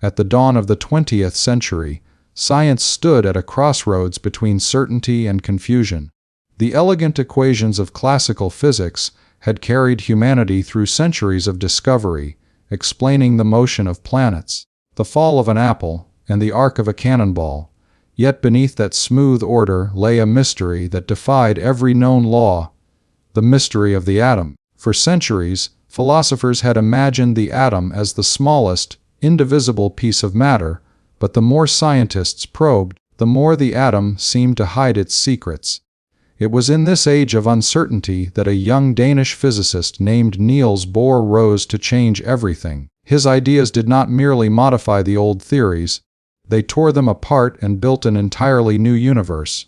At the dawn of the 20th century, science stood at a crossroads between certainty and confusion. The elegant equations of classical physics had carried humanity through centuries of discovery, explaining the motion of planets, the fall of an apple, and the arc of a cannonball. Yet beneath that smooth order lay a mystery that defied every known law: the mystery of the atom. For centuries, philosophers had imagined the atom as the smallest, indivisible piece of matter, but the more scientists probed, the more the atom seemed to hide its secrets. It was in this age of uncertainty that a young Danish physicist named Niels Bohr rose to change everything. His ideas did not merely modify the old theories, they tore them apart and built an entirely new universe,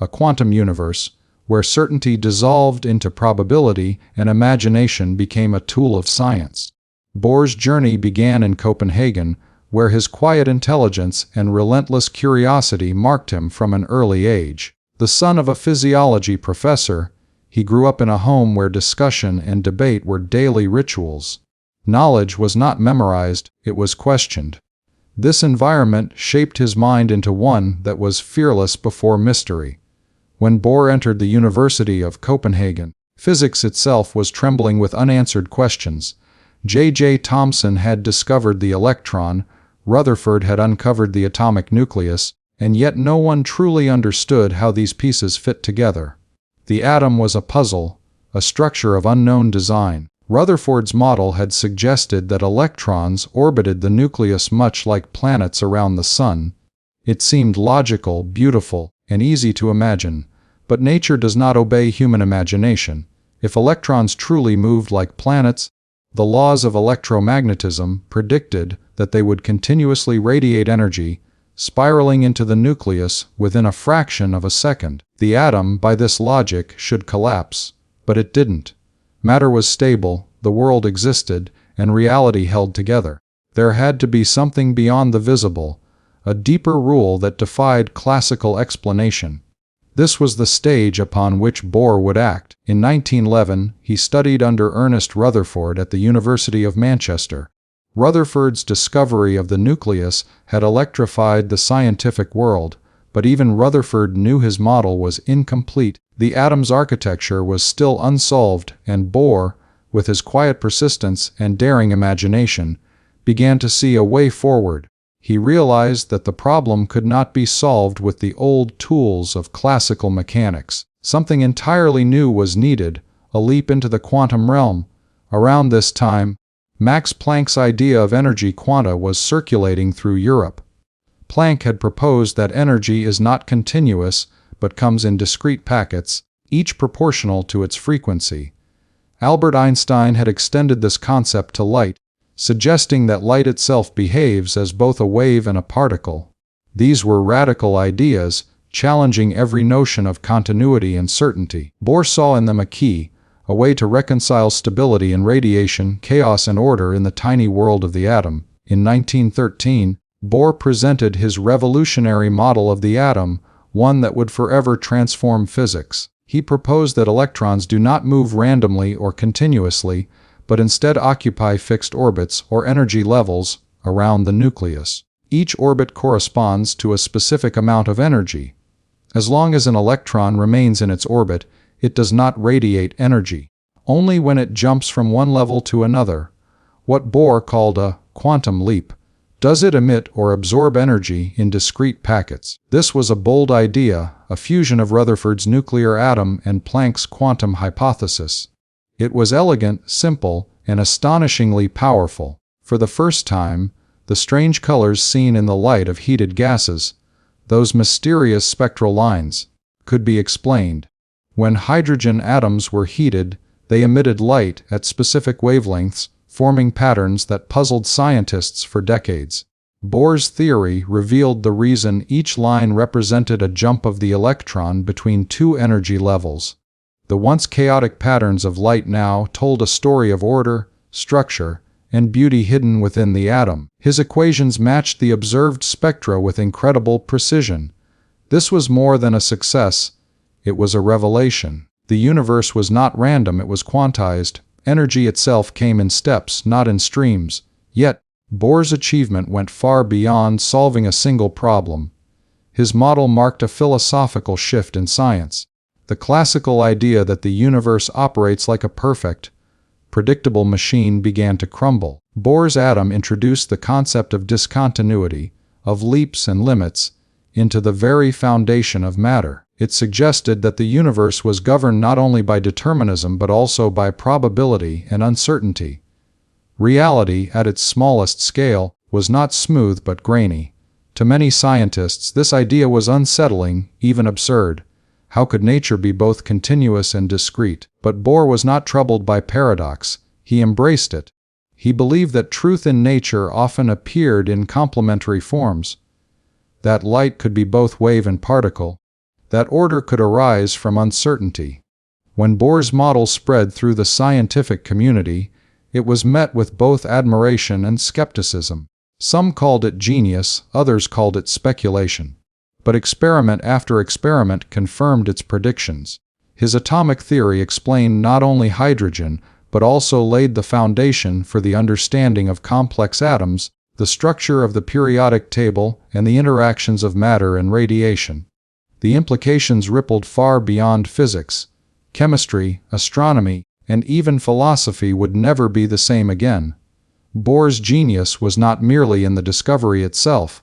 a quantum universe, where certainty dissolved into probability and imagination became a tool of science. Bohr's journey began in Copenhagen, where his quiet intelligence and relentless curiosity marked him from an early age. The son of a physiology professor, he grew up in a home where discussion and debate were daily rituals. Knowledge was not memorized, it was questioned. This environment shaped his mind into one that was fearless before mystery. When Bohr entered the University of Copenhagen, physics itself was trembling with unanswered questions. J.J. Thomson had discovered the electron, Rutherford had uncovered the atomic nucleus, and yet no one truly understood how these pieces fit together. The atom was a puzzle, a structure of unknown design. Rutherford's model had suggested that electrons orbited the nucleus much like planets around the sun. It seemed logical, beautiful, and easy to imagine, but nature does not obey human imagination. If electrons truly moved like planets, the laws of electromagnetism predicted that they would continuously radiate energy, spiraling into the nucleus within a fraction of a second. The atom, by this logic, should collapse, but it didn't. Matter was stable, the world existed, and reality held together. There had to be something beyond the visible, a deeper rule that defied classical explanation. This was the stage upon which Bohr would act. In 1911, he studied under Ernest Rutherford at the University of Manchester. Rutherford's discovery of the nucleus had electrified the scientific world, but even Rutherford knew his model was incomplete. The atom's architecture was still unsolved, and Bohr, with his quiet persistence and daring imagination, began to see a way forward. He realized that the problem could not be solved with the old tools of classical mechanics. Something entirely new was needed, a leap into the quantum realm. Around this time, Max Planck's idea of energy quanta was circulating through Europe. Planck had proposed that energy is not continuous, but comes in discrete packets, each proportional to its frequency. Albert Einstein had extended this concept to light, suggesting that light itself behaves as both a wave and a particle. These were radical ideas, challenging every notion of continuity and certainty. Bohr saw in them a key, a way to reconcile stability and radiation, chaos and order in the tiny world of the atom. In 1913, Bohr presented his revolutionary model of the atom, one that would forever transform physics. He proposed that electrons do not move randomly or continuously, but instead occupy fixed orbits or energy levels around the nucleus. Each orbit corresponds to a specific amount of energy. As long as an electron remains in its orbit, it does not radiate energy. Only when it jumps from one level to another, what Bohr called a quantum leap, does it emit or absorb energy in discrete packets. This was a bold idea, a fusion of Rutherford's nuclear atom and Planck's quantum hypothesis. It was elegant, simple, and astonishingly powerful. For the first time, the strange colors seen in the light of heated gases, those mysterious spectral lines, could be explained. When hydrogen atoms were heated, they emitted light at specific wavelengths, forming patterns that puzzled scientists for decades. Bohr's theory revealed the reason each line represented a jump of the electron between two energy levels. The once chaotic patterns of light now told a story of order, structure, and beauty hidden within the atom. His equations matched the observed spectra with incredible precision. This was more than a success, it was a revelation. The universe was not random, it was quantized. Energy itself came in steps, not in streams. Yet, Bohr's achievement went far beyond solving a single problem. His model marked a philosophical shift in science. The classical idea that the universe operates like a perfect, predictable machine began to crumble. Bohr's atom introduced the concept of discontinuity, of leaps and limits, into the very foundation of matter. It suggested that the universe was governed not only by determinism but also by probability and uncertainty. Reality, at its smallest scale, was not smooth but grainy. To many scientists, this idea was unsettling, even absurd. How could nature be both continuous and discrete? But Bohr was not troubled by paradox. He embraced it. He believed that truth in nature often appeared in complementary forms, that light could be both wave and particle, that order could arise from uncertainty. When Bohr's model spread through the scientific community, it was met with both admiration and skepticism. Some called it genius, others called it speculation. But experiment after experiment confirmed its predictions. His atomic theory explained not only hydrogen, but also laid the foundation for the understanding of complex atoms, the structure of the periodic table, and the interactions of matter and radiation. The implications rippled far beyond physics. Chemistry, astronomy, and even philosophy would never be the same again. Bohr's genius was not merely in the discovery itself,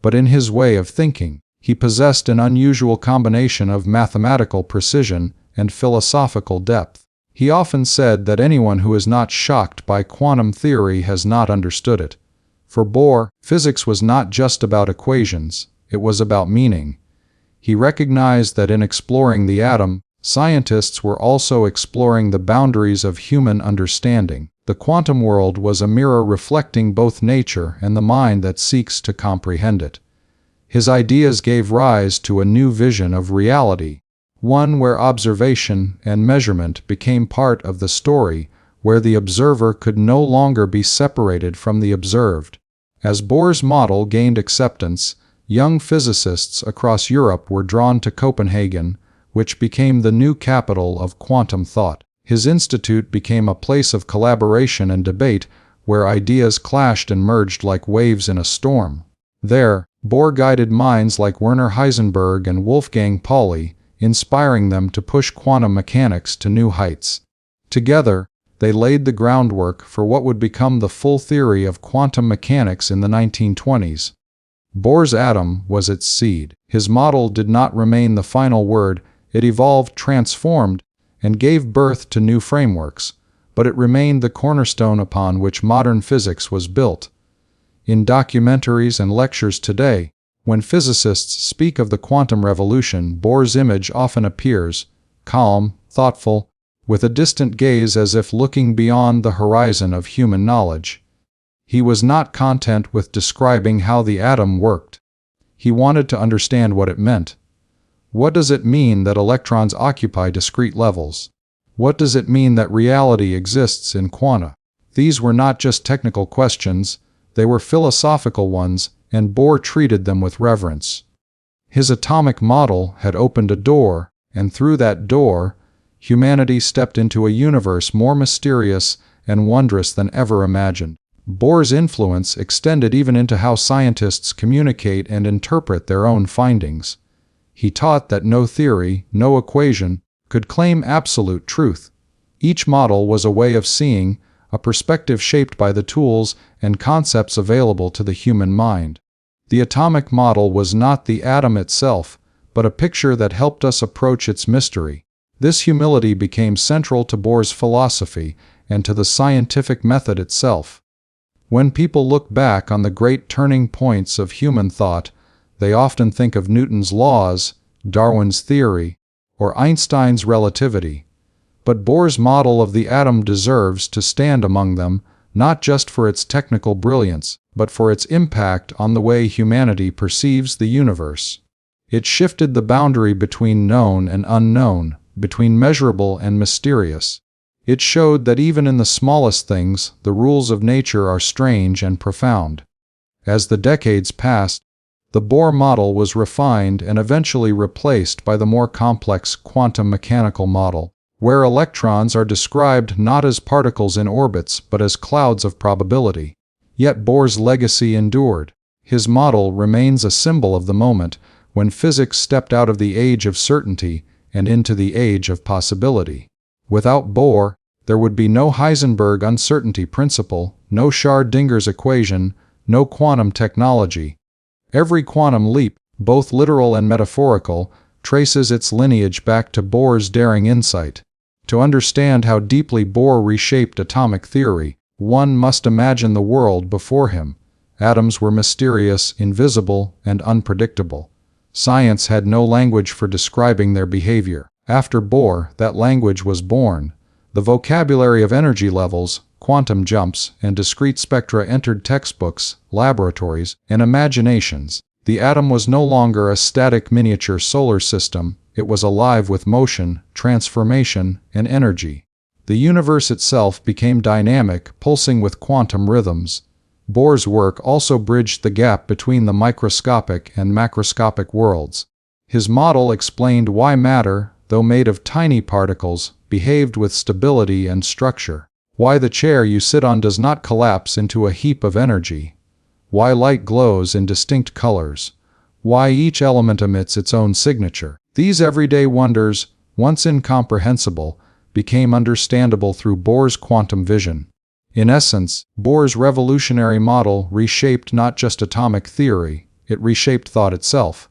but in his way of thinking. He possessed an unusual combination of mathematical precision and philosophical depth. He often said that anyone who is not shocked by quantum theory has not understood it. For Bohr, physics was not just about equations, it was about meaning. He recognized that in exploring the atom, scientists were also exploring the boundaries of human understanding. The quantum world was a mirror reflecting both nature and the mind that seeks to comprehend it. His ideas gave rise to a new vision of reality, one where observation and measurement became part of the story, where the observer could no longer be separated from the observed. As Bohr's model gained acceptance, young physicists across Europe were drawn to Copenhagen, which became the new capital of quantum thought. His institute became a place of collaboration and debate, where ideas clashed and merged like waves in a storm. There, Bohr guided minds like Werner Heisenberg and Wolfgang Pauli, inspiring them to push quantum mechanics to new heights. Together, they laid the groundwork for what would become the full theory of quantum mechanics in the 1920s. Bohr's atom was its seed. His model did not remain the final word, it evolved, transformed, and gave birth to new frameworks, but it remained the cornerstone upon which modern physics was built. In documentaries and lectures today, when physicists speak of the quantum revolution, Bohr's image often appears, calm, thoughtful, with a distant gaze as if looking beyond the horizon of human knowledge. He was not content with describing how the atom worked. He wanted to understand what it meant. What does it mean that electrons occupy discrete levels? What does it mean that reality exists in quanta? These were not just technical questions, they were philosophical ones, and Bohr treated them with reverence. His atomic model had opened a door, and through that door, humanity stepped into a universe more mysterious and wondrous than ever imagined. Bohr's influence extended even into how scientists communicate and interpret their own findings. He taught that no theory, no equation, could claim absolute truth. Each model was a way of seeing, a perspective shaped by the tools and concepts available to the human mind. The atomic model was not the atom itself, but a picture that helped us approach its mystery. This humility became central to Bohr's philosophy and to the scientific method itself. When people look back on the great turning points of human thought, they often think of Newton's laws, Darwin's theory, or Einstein's relativity. But Bohr's model of the atom deserves to stand among them, not just for its technical brilliance, but for its impact on the way humanity perceives the universe. It shifted the boundary between known and unknown, between measurable and mysterious. It showed that even in the smallest things, the rules of nature are strange and profound. As the decades passed, the Bohr model was refined and eventually replaced by the more complex quantum mechanical model, where electrons are described not as particles in orbits but as clouds of probability. Yet Bohr's legacy endured. His model remains a symbol of the moment when physics stepped out of the age of certainty and into the age of possibility. Without Bohr, there would be no Heisenberg uncertainty principle, no Schrödinger's equation, no quantum technology. Every quantum leap, both literal and metaphorical, traces its lineage back to Bohr's daring insight. To understand how deeply Bohr reshaped atomic theory, one must imagine the world before him. Atoms were mysterious, invisible, and unpredictable. Science had no language for describing their behavior. After Bohr, that language was born. The vocabulary of energy levels, quantum jumps, and discrete spectra entered textbooks, laboratories, and imaginations. The atom was no longer a static miniature solar system, it was alive with motion, transformation, and energy. The universe itself became dynamic, pulsing with quantum rhythms. Bohr's work also bridged the gap between the microscopic and macroscopic worlds. His model explained why matter, though made of tiny particles, behaved with stability and structure. Why the chair you sit on does not collapse into a heap of energy. Why light glows in distinct colors. Why each element emits its own signature. These everyday wonders, once incomprehensible, became understandable through Bohr's quantum vision. In essence, Bohr's revolutionary model reshaped not just atomic theory, it reshaped thought itself.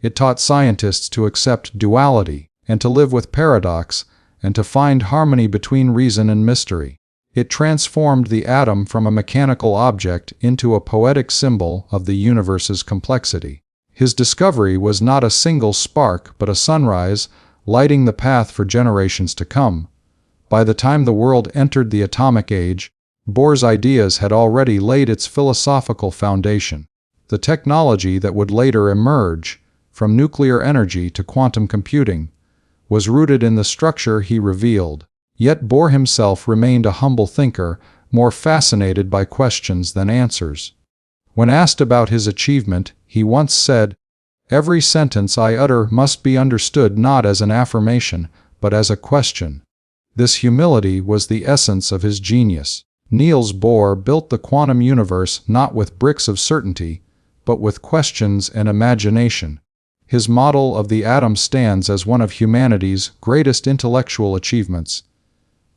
It taught scientists to accept duality, and to live with paradox, and to find harmony between reason and mystery. It transformed the atom from a mechanical object into a poetic symbol of the universe's complexity. His discovery was not a single spark but a sunrise, lighting the path for generations to come. By the time the world entered the atomic age, Bohr's ideas had already laid its philosophical foundation. The technology that would later emerge, from nuclear energy to quantum computing, was rooted in the structure he revealed. Yet Bohr himself remained a humble thinker, more fascinated by questions than answers. When asked about his achievement, he once said, "Every sentence I utter must be understood not as an affirmation, but as a question." This humility was the essence of his genius. Niels Bohr built the quantum universe not with bricks of certainty, but with questions and imagination. His model of the atom stands as one of humanity's greatest intellectual achievements.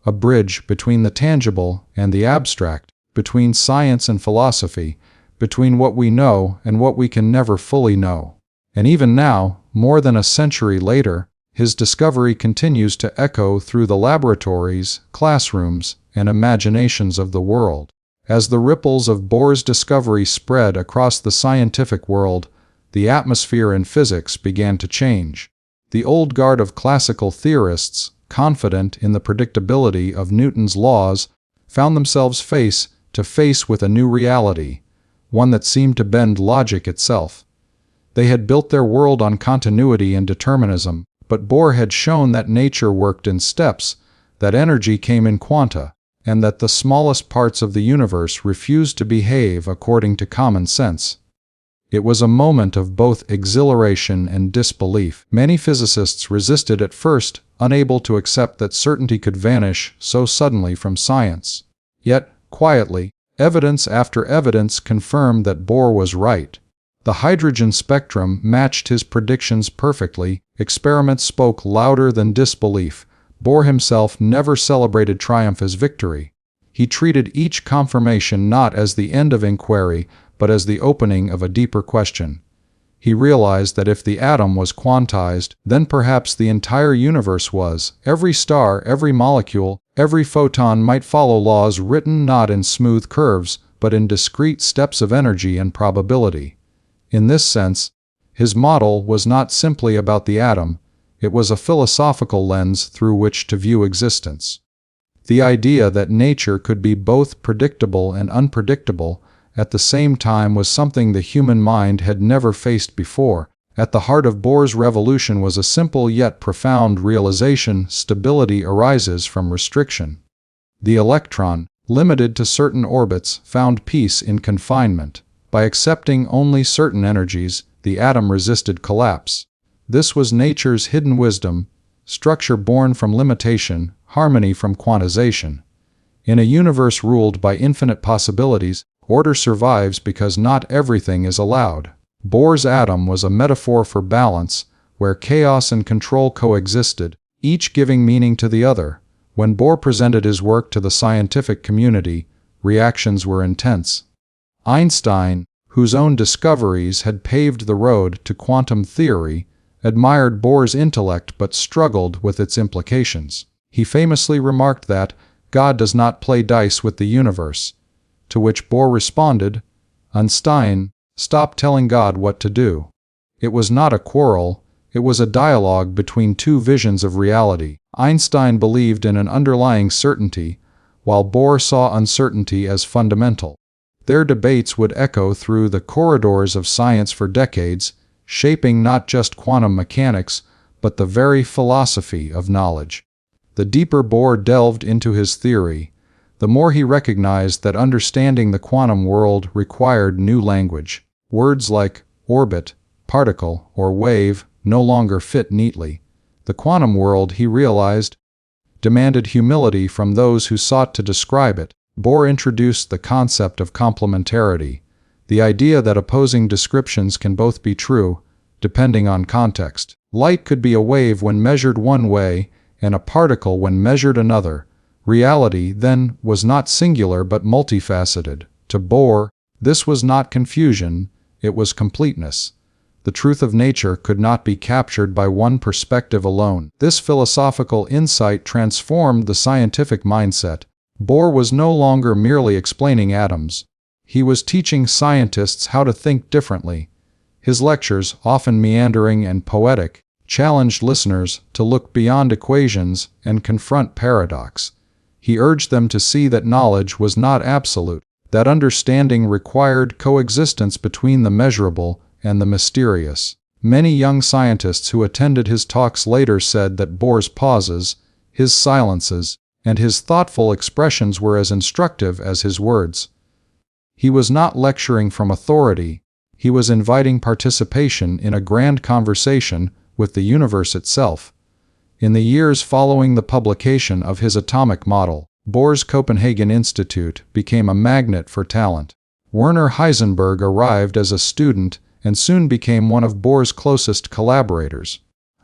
A bridge between the tangible and the abstract, between science and philosophy, between what we know and what we can never fully know. And even now, more than a century later, his discovery continues to echo through the laboratories, classrooms, and imaginations of the world. As the ripples of Bohr's discovery spread across the scientific world, the atmosphere in physics began to change. The old guard of classical theorists, confident in the predictability of Newton's laws, found themselves face to face with a new reality, one that seemed to bend logic itself. They had built their world on continuity and determinism, but Bohr had shown that nature worked in steps, that energy came in quanta, and that the smallest parts of the universe refused to behave according to common sense. It was a moment of both exhilaration and disbelief. Many physicists resisted at first, unable to accept that certainty could vanish so suddenly from science. Yet, quietly, evidence after evidence confirmed that Bohr was right. The hydrogen spectrum matched his predictions perfectly, experiments spoke louder than disbelief. Bohr himself never celebrated triumph as victory. He treated each confirmation not as the end of inquiry, but as the opening of a deeper question. He realized that if the atom was quantized, then perhaps the entire universe was. Every star, every molecule, every photon might follow laws written not in smooth curves, but in discrete steps of energy and probability. In this sense, his model was not simply about the atom, it was a philosophical lens through which to view existence. The idea that nature could be both predictable and unpredictable at the same time was something the human mind had never faced before. At the heart of Bohr's revolution was a simple yet profound realization: stability arises from restriction. The electron, limited to certain orbits, found peace in confinement. By accepting only certain energies, the atom resisted collapse. This was nature's hidden wisdom, structure born from limitation, harmony from quantization. In a universe ruled by infinite possibilities, Order survives because not everything is allowed. Bohr's atom was a metaphor for balance, where chaos and control coexisted, each giving meaning to the other. When Bohr presented his work to the scientific community, reactions were intense. Einstein, whose own discoveries had paved the road to quantum theory, admired Bohr's intellect but struggled with its implications. He famously remarked that God does not play dice with the universe, to which Bohr responded, "Einstein, stop telling God what to do." It was not a quarrel, it was a dialogue between two visions of reality. Einstein believed in an underlying certainty, while Bohr saw uncertainty as fundamental. Their debates would echo through the corridors of science for decades, shaping not just quantum mechanics, but the very philosophy of knowledge. The deeper Bohr delved into his theory, the more he recognized that understanding the quantum world required new language. Words like orbit, particle, or wave no longer fit neatly. The quantum world, he realized, demanded humility from those who sought to describe it. Bohr introduced the concept of complementarity, the idea that opposing descriptions can both be true, depending on context. Light could be a wave when measured one way, and a particle when measured another. Reality, then, was not singular but multifaceted. To Bohr, this was not confusion, it was completeness. The truth of nature could not be captured by one perspective alone. This philosophical insight transformed the scientific mindset. Bohr was no longer merely explaining atoms. He was teaching scientists how to think differently. His lectures, often meandering and poetic, challenged listeners to look beyond equations and confront paradox. He urged them to see that knowledge was not absolute, that understanding required coexistence between the measurable and the mysterious. Many young scientists who attended his talks later said that Bohr's pauses, his silences, and his thoughtful expressions were as instructive as his words. He was not lecturing from authority, he was inviting participation in a grand conversation with the universe itself. In the years following the publication of his atomic model, Bohr's Copenhagen Institute became a magnet for talent. Werner Heisenberg arrived as a student and soon became one of Bohr's closest collaborators.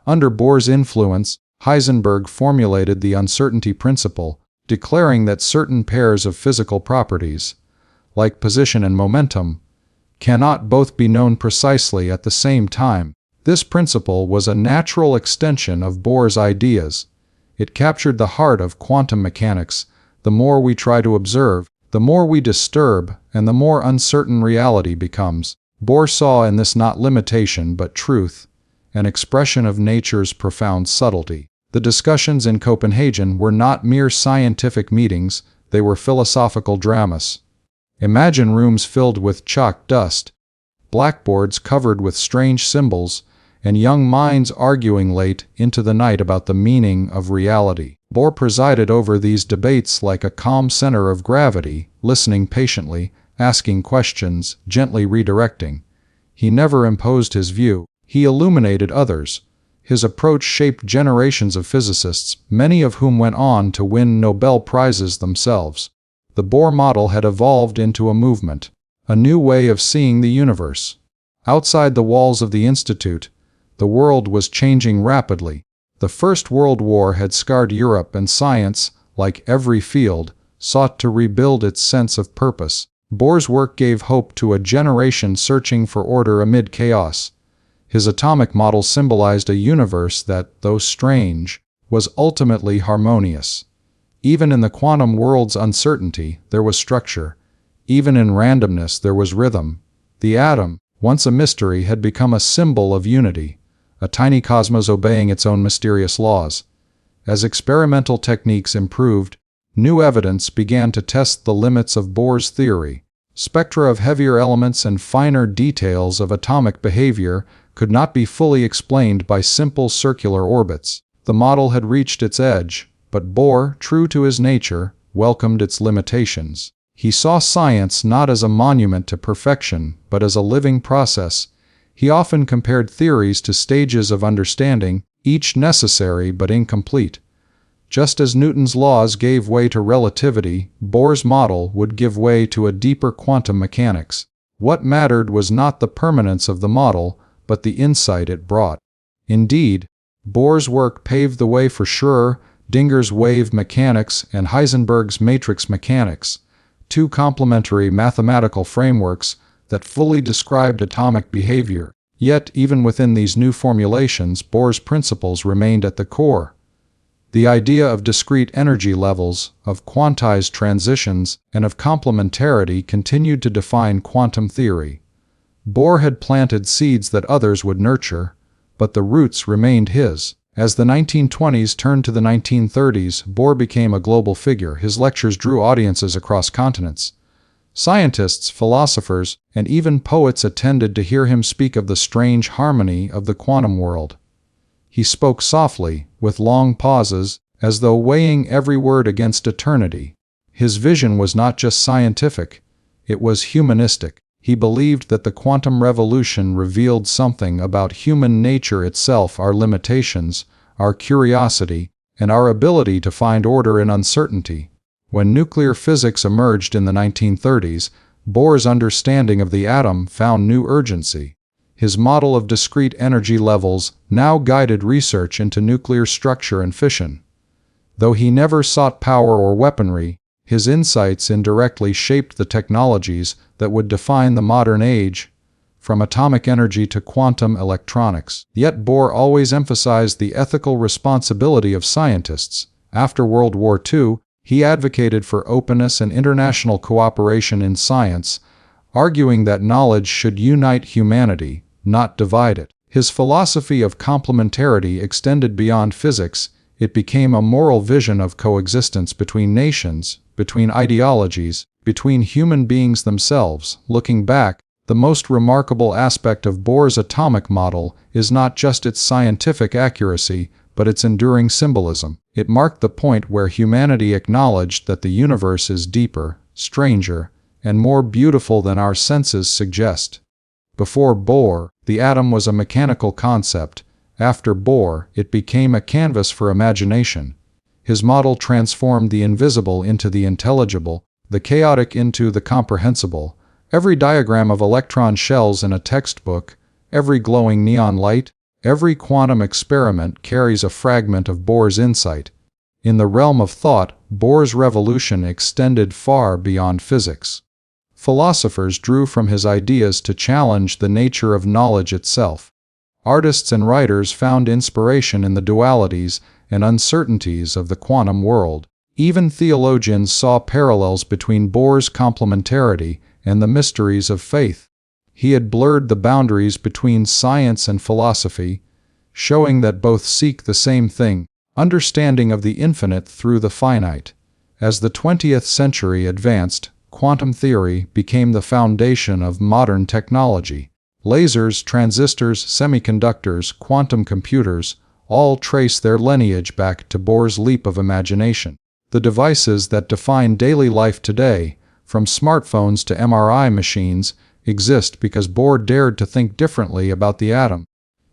Under Bohr's influence, Heisenberg formulated the uncertainty principle, declaring that certain pairs of physical properties, like position and momentum, cannot both be known precisely at the same time. This principle was a natural extension of Bohr's ideas. It captured the heart of quantum mechanics. The more we try to observe, the more we disturb, and the more uncertain reality becomes. Bohr saw in this not limitation but truth, an expression of nature's profound subtlety. The discussions in Copenhagen were not mere scientific meetings, they were philosophical dramas. Imagine rooms filled with chalk dust, blackboards covered with strange symbols, and young minds arguing late into the night about the meaning of reality. Bohr presided over these debates like a calm center of gravity, listening patiently, asking questions, gently redirecting. He never imposed his view, he illuminated others. His approach shaped generations of physicists, many of whom went on to win Nobel Prizes themselves. The Bohr model had evolved into a movement, a new way of seeing the universe. Outside the walls of the Institute, the world was changing rapidly. The First World War had scarred Europe, and science, like every field, sought to rebuild its sense of purpose. Bohr's work gave hope to a generation searching for order amid chaos. His atomic model symbolized a universe that, though strange, was ultimately harmonious. Even in the quantum world's uncertainty, there was structure. Even in randomness, there was rhythm. The atom, once a mystery, had become a symbol of unity, a tiny cosmos obeying its own mysterious laws. As experimental techniques improved, new evidence began to test the limits of Bohr's theory. Spectra of heavier elements and finer details of atomic behavior could not be fully explained by simple circular orbits. The model had reached its edge, but Bohr, true to his nature, welcomed its limitations. He saw science not as a monument to perfection, but as a living process. He often compared theories to stages of understanding, each necessary but incomplete. Just as Newton's laws gave way to relativity, Bohr's model would give way to a deeper quantum mechanics. What mattered was not the permanence of the model, but the insight it brought. Indeed, Bohr's work paved the way for Schrödinger's wave mechanics and Heisenberg's matrix mechanics, two complementary mathematical frameworks that fully described atomic behavior. Yet, even within these new formulations, Bohr's principles remained at the core. The idea of discrete energy levels, of quantized transitions, and of complementarity continued to define quantum theory. Bohr had planted seeds that others would nurture, but the roots remained his. As the 1920s turned to the 1930s, Bohr became a global figure. His lectures drew audiences across continents. Scientists, philosophers, and even poets attended to hear him speak of the strange harmony of the quantum world. He spoke softly, with long pauses, as though weighing every word against eternity. His vision was not just scientific, it was humanistic. He believed that the quantum revolution revealed something about human nature itself, our limitations, our curiosity, and our ability to find order in uncertainty. When nuclear physics emerged in the 1930s, Bohr's understanding of the atom found new urgency. His model of discrete energy levels now guided research into nuclear structure and fission. Though he never sought power or weaponry, his insights indirectly shaped the technologies that would define the modern age, from atomic energy to quantum electronics. Yet Bohr always emphasized the ethical responsibility of scientists. After World War II, he advocated for openness and international cooperation in science, arguing that knowledge should unite humanity, not divide it. His philosophy of complementarity extended beyond physics. It became a moral vision of coexistence between nations, between ideologies, between human beings themselves. Looking back, the most remarkable aspect of Bohr's atomic model is not just its scientific accuracy, but its enduring symbolism. It marked the point where humanity acknowledged that the universe is deeper, stranger, and more beautiful than our senses suggest. Before Bohr, the atom was a mechanical concept. After Bohr, it became a canvas for imagination. His model transformed the invisible into the intelligible, the chaotic into the comprehensible. Every diagram of electron shells in a textbook, every glowing neon light, every quantum experiment carries a fragment of Bohr's insight. In the realm of thought, Bohr's revolution extended far beyond physics. Philosophers drew from his ideas to challenge the nature of knowledge itself. Artists and writers found inspiration in the dualities and uncertainties of the quantum world. Even theologians saw parallels between Bohr's complementarity and the mysteries of faith. He had blurred the boundaries between science and philosophy, showing that both seek the same thing, understanding of the infinite through the finite. As the 20th century advanced, quantum theory became the foundation of modern technology. Lasers, transistors, semiconductors, quantum computers all trace their lineage back to Bohr's leap of imagination. The devices that define daily life today, from smartphones to MRI machines, exist because Bohr dared to think differently about the atom.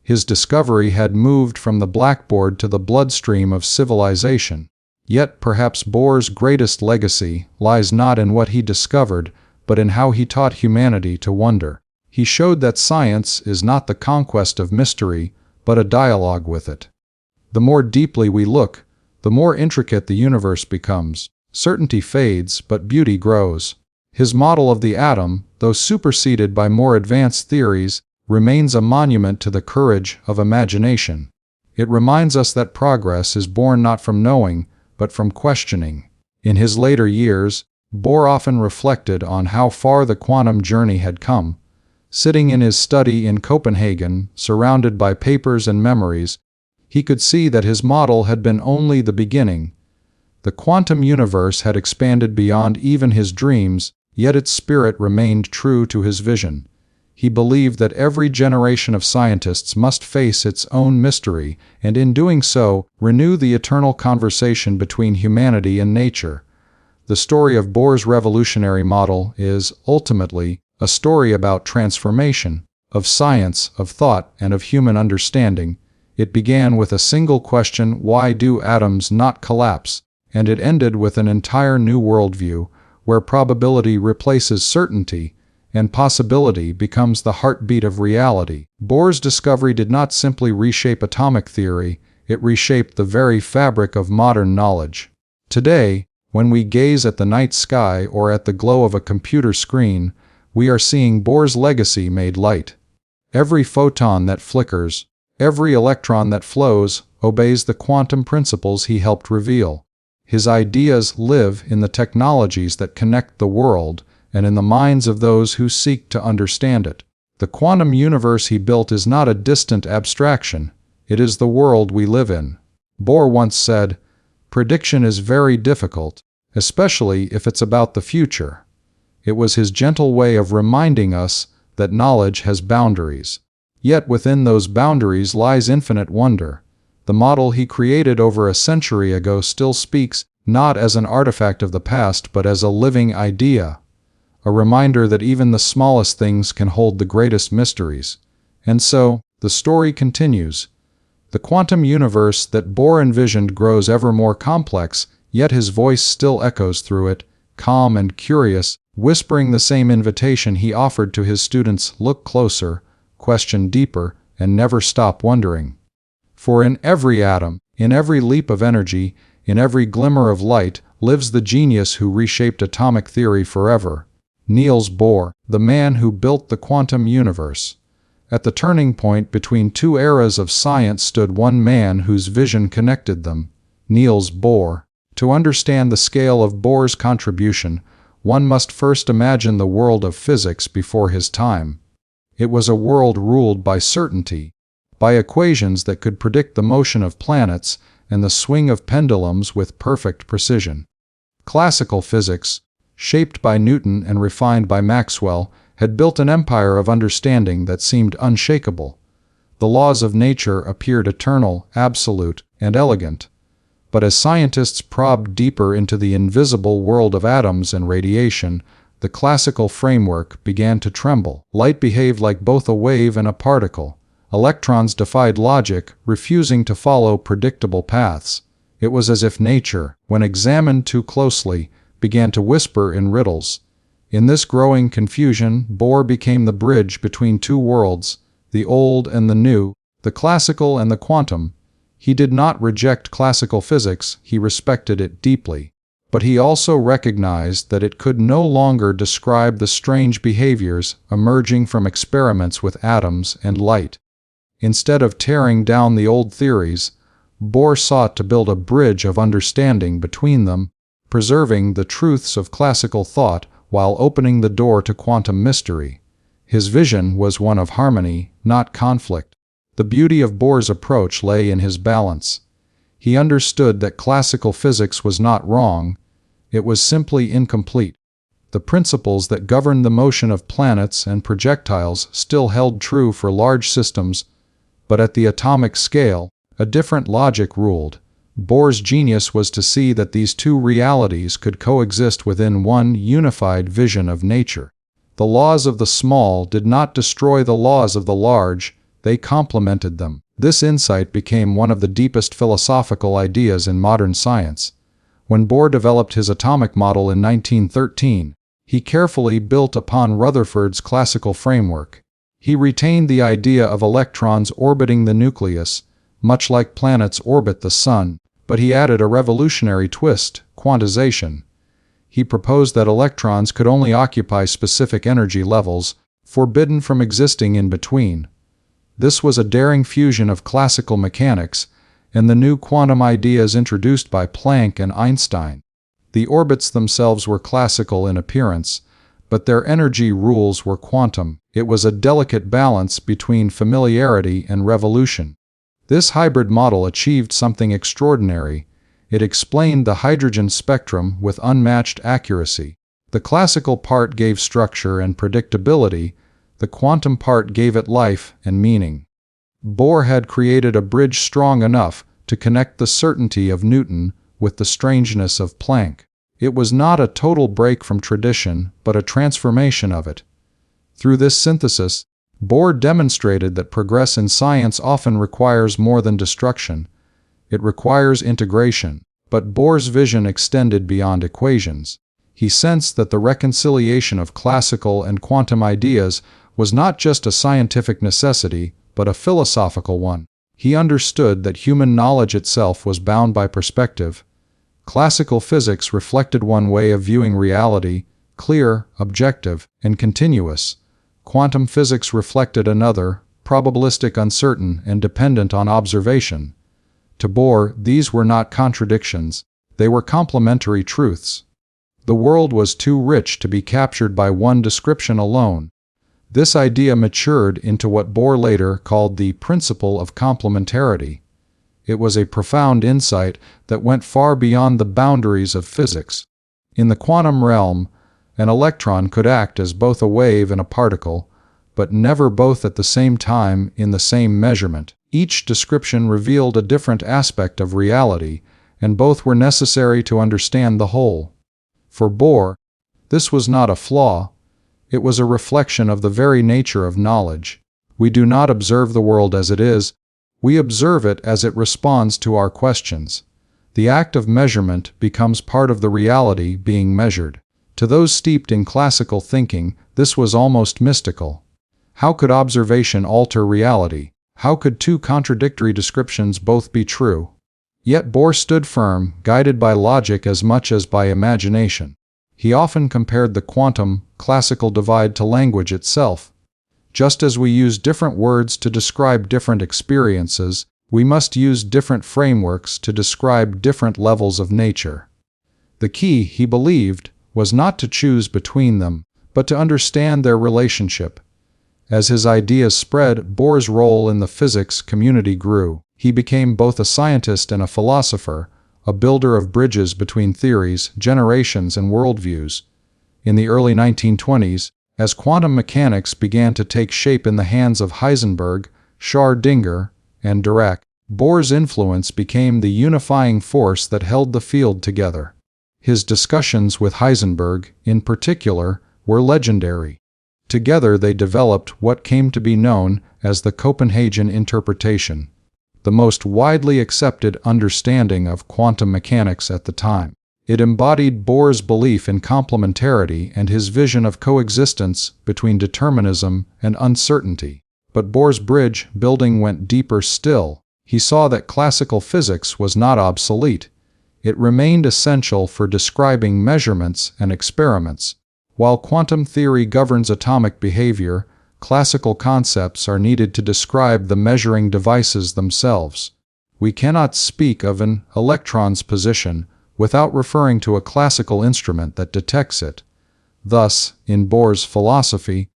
His discovery had moved from the blackboard to the bloodstream of civilization. Yet perhaps Bohr's greatest legacy lies not in what he discovered, but in how he taught humanity to wonder. He showed that science is not the conquest of mystery, but a dialogue with it. The more deeply we look, the more intricate the universe becomes. Certainty fades, but beauty grows. His model of the atom, though superseded by more advanced theories, remains a monument to the courage of imagination. It reminds us that progress is born not from knowing, but from questioning. In his later years, Bohr often reflected on how far the quantum journey had come. Sitting in his study in Copenhagen, surrounded by papers and memories, he could see that his model had been only the beginning. The quantum universe had expanded beyond even his dreams, yet its spirit remained true to his vision. He believed that every generation of scientists must face its own mystery, and in doing so, renew the eternal conversation between humanity and nature. The story of Bohr's revolutionary model is, ultimately, a story about transformation, of science, of thought, and of human understanding. It began with a single question: why do atoms not collapse? And it ended with an entire new worldview, where probability replaces certainty, and possibility becomes the heartbeat of reality. Bohr's discovery did not simply reshape atomic theory, it reshaped the very fabric of modern knowledge. Today, when we gaze at the night sky or at the glow of a computer screen, we are seeing Bohr's legacy made light. Every photon that flickers, every electron that flows, obeys the quantum principles he helped reveal. His ideas live in the technologies that connect the world and in the minds of those who seek to understand it. The quantum universe he built is not a distant abstraction, it is the world we live in. Bohr once said, "Prediction is very difficult, especially if it's about the future." It was his gentle way of reminding us that knowledge has boundaries. Yet within those boundaries lies infinite wonder. The model he created over a century ago still speaks, not as an artifact of the past but as a living idea, a reminder that even the smallest things can hold the greatest mysteries. And so, the story continues. The quantum universe that Bohr envisioned grows ever more complex, yet his voice still echoes through it, calm and curious, whispering the same invitation he offered to his students: look closer, question deeper, and never stop wondering. For in every atom, in every leap of energy, in every glimmer of light, lives the genius who reshaped atomic theory forever. Niels Bohr, the man who built the quantum universe. At the turning point between two eras of science stood one man whose vision connected them, Niels Bohr. To understand the scale of Bohr's contribution, one must first imagine the world of physics before his time. It was a world ruled by certainty, by equations that could predict the motion of planets and the swing of pendulums with perfect precision. Classical physics, shaped by Newton and refined by Maxwell, had built an empire of understanding that seemed unshakable. The laws of nature appeared eternal, absolute, and elegant. But as scientists probed deeper into the invisible world of atoms and radiation, the classical framework began to tremble. Light behaved like both a wave and a particle. Electrons defied logic, refusing to follow predictable paths. It was as if nature, when examined too closely, began to whisper in riddles. In this growing confusion, Bohr became the bridge between two worlds, the old and the new, the classical and the quantum. He did not reject classical physics, he respected it deeply. But he also recognized that it could no longer describe the strange behaviors emerging from experiments with atoms and light. Instead of tearing down the old theories, Bohr sought to build a bridge of understanding between them, preserving the truths of classical thought while opening the door to quantum mystery. His vision was one of harmony, not conflict. The beauty of Bohr's approach lay in his balance. He understood that classical physics was not wrong, it was simply incomplete. The principles that governed the motion of planets and projectiles still held true for large systems, but at the atomic scale, a different logic ruled. Bohr's genius was to see that these two realities could coexist within one unified vision of nature. The laws of the small did not destroy the laws of the large, they complemented them. This insight became one of the deepest philosophical ideas in modern science. When Bohr developed his atomic model in 1913, he carefully built upon Rutherford's classical framework. He retained the idea of electrons orbiting the nucleus, much like planets orbit the sun, but he added a revolutionary twist: quantization. He proposed that electrons could only occupy specific energy levels, forbidden from existing in between. This was a daring fusion of classical mechanics and the new quantum ideas introduced by Planck and Einstein. The orbits themselves were classical in appearance, but their energy rules were quantum. It was a delicate balance between familiarity and revolution. This hybrid model achieved something extraordinary. It explained the hydrogen spectrum with unmatched accuracy. The classical part gave structure and predictability, the quantum part gave it life and meaning. Bohr had created a bridge strong enough to connect the certainty of Newton with the strangeness of Planck. It was not a total break from tradition, but a transformation of it. Through this synthesis, Bohr demonstrated that progress in science often requires more than destruction. It requires integration. But Bohr's vision extended beyond equations. He sensed that the reconciliation of classical and quantum ideas was not just a scientific necessity, but a philosophical one. He understood that human knowledge itself was bound by perspective. Classical physics reflected one way of viewing reality, clear, objective, and continuous. Quantum physics reflected another, probabilistic, uncertain, and dependent on observation. To Bohr, these were not contradictions, they were complementary truths. The world was too rich to be captured by one description alone. This idea matured into what Bohr later called the principle of complementarity. It was a profound insight that went far beyond the boundaries of physics. In the quantum realm, an electron could act as both a wave and a particle, but never both at the same time in the same measurement. Each description revealed a different aspect of reality, and both were necessary to understand the whole. For Bohr, this was not a flaw. It was a reflection of the very nature of knowledge. We do not observe the world as it is, we observe it as it responds to our questions. The act of measurement becomes part of the reality being measured. To those steeped in classical thinking, this was almost mystical. How could observation alter reality? How could two contradictory descriptions both be true? Yet Bohr stood firm, guided by logic as much as by imagination. He often compared the quantum-classical divide to language itself. Just as we use different words to describe different experiences, we must use different frameworks to describe different levels of nature. The key, he believed, was not to choose between them, but to understand their relationship. As his ideas spread, Bohr's role in the physics community grew. He became both a scientist and a philosopher, a builder of bridges between theories, generations, and worldviews. In the early 1920s, as quantum mechanics began to take shape in the hands of Heisenberg, Schrödinger, and Dirac, Bohr's influence became the unifying force that held the field together. His discussions with Heisenberg, in particular, were legendary. Together they developed what came to be known as the Copenhagen interpretation, the most widely accepted understanding of quantum mechanics at the time. It embodied Bohr's belief in complementarity and his vision of coexistence between determinism and uncertainty. But Bohr's bridge building went deeper still. He saw that classical physics was not obsolete. It remained essential for describing measurements and experiments. While quantum theory governs atomic behavior, classical concepts are needed to describe the measuring devices themselves. We cannot speak of an electron's position without referring to a classical instrument that detects it. Thus, in Bohr's philosophy,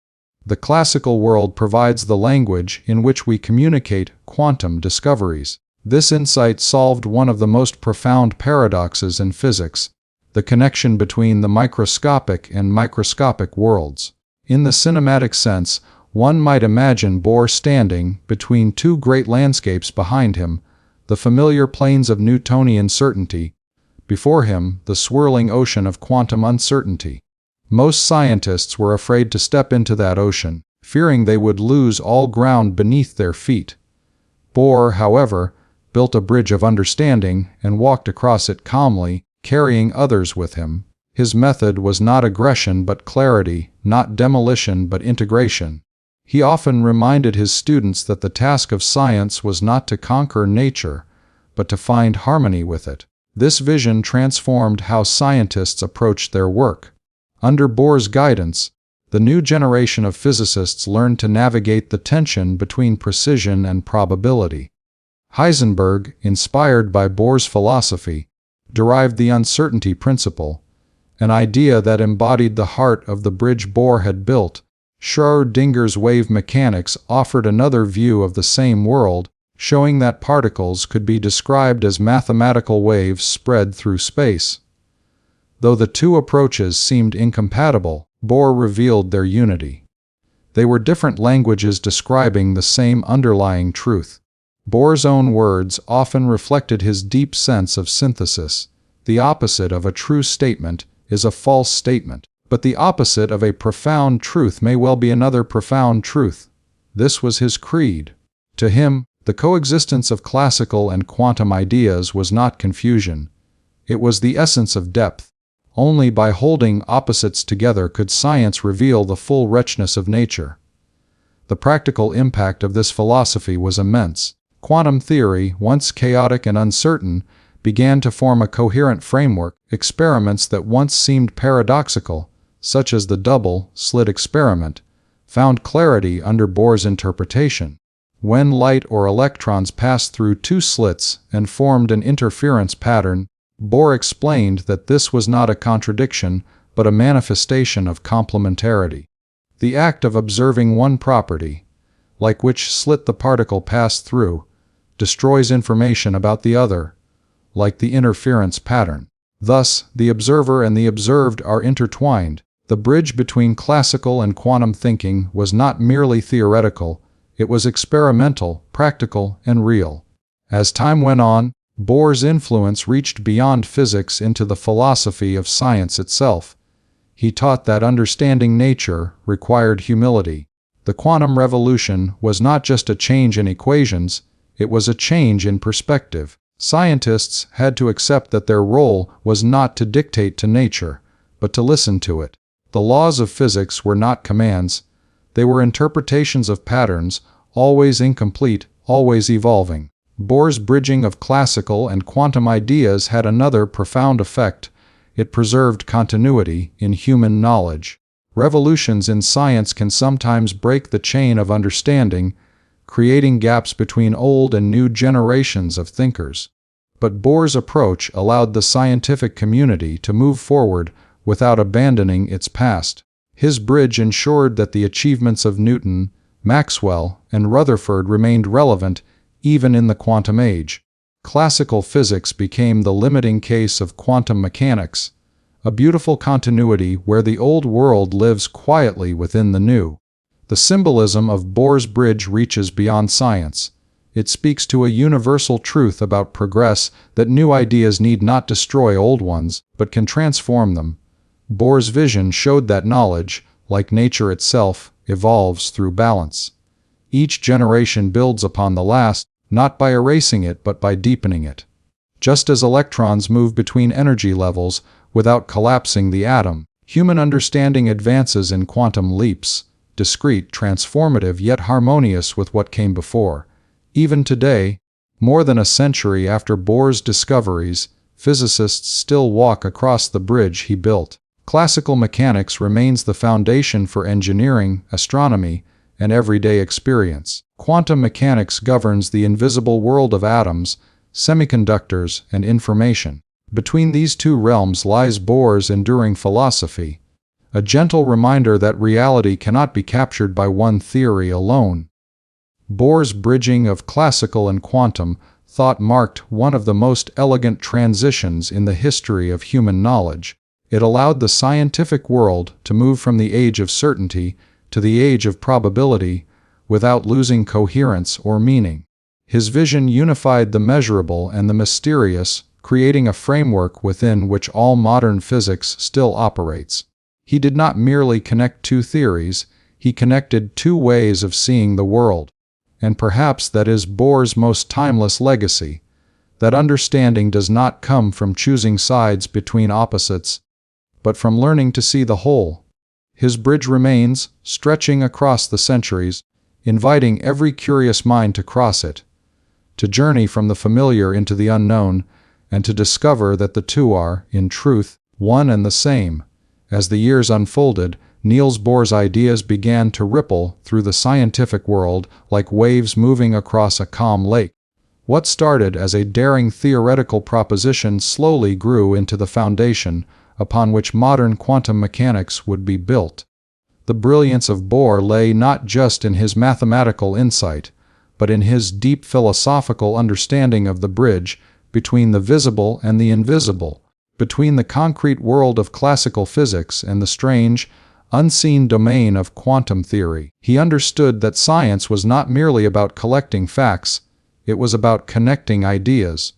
the classical world provides the language in which we communicate quantum discoveries. This insight solved one of the most profound paradoxes in physics, the connection between the microscopic and microscopic worlds. In the cinematic sense, one might imagine Bohr standing between two great landscapes behind him, the familiar plains of Newtonian certainty, before him the swirling ocean of quantum uncertainty. Most scientists were afraid to step into that ocean, fearing they would lose all ground beneath their feet. Bohr, however, built a bridge of understanding and walked across it calmly, carrying others with him. His method was not aggression but clarity, not demolition but integration. He often reminded his students that the task of science was not to conquer nature, but to find harmony with it. This vision transformed how scientists approached their work. Under Bohr's guidance, the new generation of physicists learned to navigate the tension between precision and probability. Heisenberg, inspired by Bohr's philosophy, derived the uncertainty principle, an idea that embodied the heart of the bridge Bohr had built. Schrödinger's wave mechanics offered another view of the same world, showing that particles could be described as mathematical waves spread through space. Though the two approaches seemed incompatible, Bohr revealed their unity. They were different languages describing the same underlying truth. Bohr's own words often reflected his deep sense of synthesis. The opposite of a true statement is a false statement, but the opposite of a profound truth may well be another profound truth. This was his creed. To him, the coexistence of classical and quantum ideas was not confusion. It was the essence of depth. Only by holding opposites together could science reveal the full richness of nature. The practical impact of this philosophy was immense. Quantum theory, once chaotic and uncertain, began to form a coherent framework. Experiments that once seemed paradoxical, such as the double-slit experiment, found clarity under Bohr's interpretation. When light or electrons passed through two slits and formed an interference pattern, Bohr explained that this was not a contradiction, but a manifestation of complementarity. The act of observing one property, like which slit the particle passed through, destroys information about the other, like the interference pattern. Thus, the observer and the observed are intertwined. The bridge between classical and quantum thinking was not merely theoretical, it was experimental, practical, and real. As time went on, Bohr's influence reached beyond physics into the philosophy of science itself. He taught that understanding nature required humility. The quantum revolution was not just a change in equations, it was a change in perspective. Scientists had to accept that their role was not to dictate to nature, but to listen to it. The laws of physics were not commands, they were interpretations of patterns, always incomplete, always evolving. Bohr's bridging of classical and quantum ideas had another profound effect. It preserved continuity in human knowledge. Revolutions in science can sometimes break the chain of understanding, creating gaps between old and new generations of thinkers. But Bohr's approach allowed the scientific community to move forward without abandoning its past. His bridge ensured that the achievements of Newton, Maxwell, and Rutherford remained relevant even in the quantum age. Classical physics became the limiting case of quantum mechanics, a beautiful continuity where the old world lives quietly within the new. The symbolism of Bohr's bridge reaches beyond science. It speaks to a universal truth about progress, that new ideas need not destroy old ones, but can transform them. Bohr's vision showed that knowledge, like nature itself, evolves through balance. Each generation builds upon the last, not by erasing it but by deepening it. Just as electrons move between energy levels without collapsing the atom, human understanding advances in quantum leaps, discrete, transformative, yet harmonious with what came before. Even today, more than a century after Bohr's discoveries, physicists still walk across the bridge he built. Classical mechanics remains the foundation for engineering, astronomy, and everyday experience. Quantum mechanics governs the invisible world of atoms, semiconductors, and information. Between these two realms lies Bohr's enduring philosophy, a gentle reminder that reality cannot be captured by one theory alone. Bohr's bridging of classical and quantum thought marked one of the most elegant transitions in the history of human knowledge. It allowed the scientific world to move from the age of certainty to the age of probability without losing coherence or meaning. His vision unified the measurable and the mysterious, creating a framework within which all modern physics still operates. He did not merely connect two theories, he connected two ways of seeing the world. And perhaps that is Bohr's most timeless legacy, that understanding does not come from choosing sides between opposites, but from learning to see the whole. His bridge remains, stretching across the centuries, inviting every curious mind to cross it, to journey from the familiar into the unknown, and to discover that the two are, in truth, one and the same. As the years unfolded, Niels Bohr's ideas began to ripple through the scientific world like waves moving across a calm lake. What started as a daring theoretical proposition slowly grew into the foundation upon which modern quantum mechanics would be built. The brilliance of Bohr lay not just in his mathematical insight, but in his deep philosophical understanding of the bridge between the visible and the invisible, between the concrete world of classical physics and the strange, unseen domain of quantum theory. He understood that science was not merely about collecting facts, it was about connecting ideas,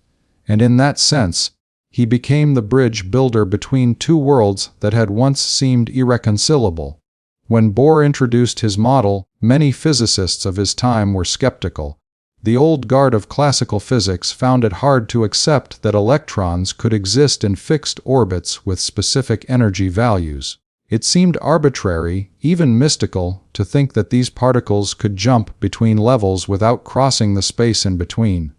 and in that sense, he became the bridge builder between two worlds that had once seemed irreconcilable. When Bohr introduced his model, Many physicists of his time were skeptical. The old guard of classical physics found it hard to accept that electrons could exist in fixed orbits with specific energy values. It seemed arbitrary, even mystical, to think that these particles could jump between levels without crossing the space in between.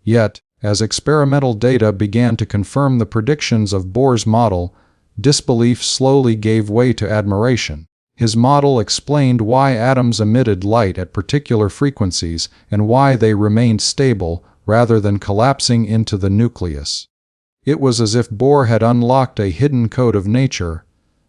Yet, as experimental data began to confirm the predictions of Bohr's model, disbelief slowly gave way to admiration. His model explained why atoms emitted light at particular frequencies and why they remained stable rather than collapsing into the nucleus. It was as if Bohr had unlocked a hidden code of nature,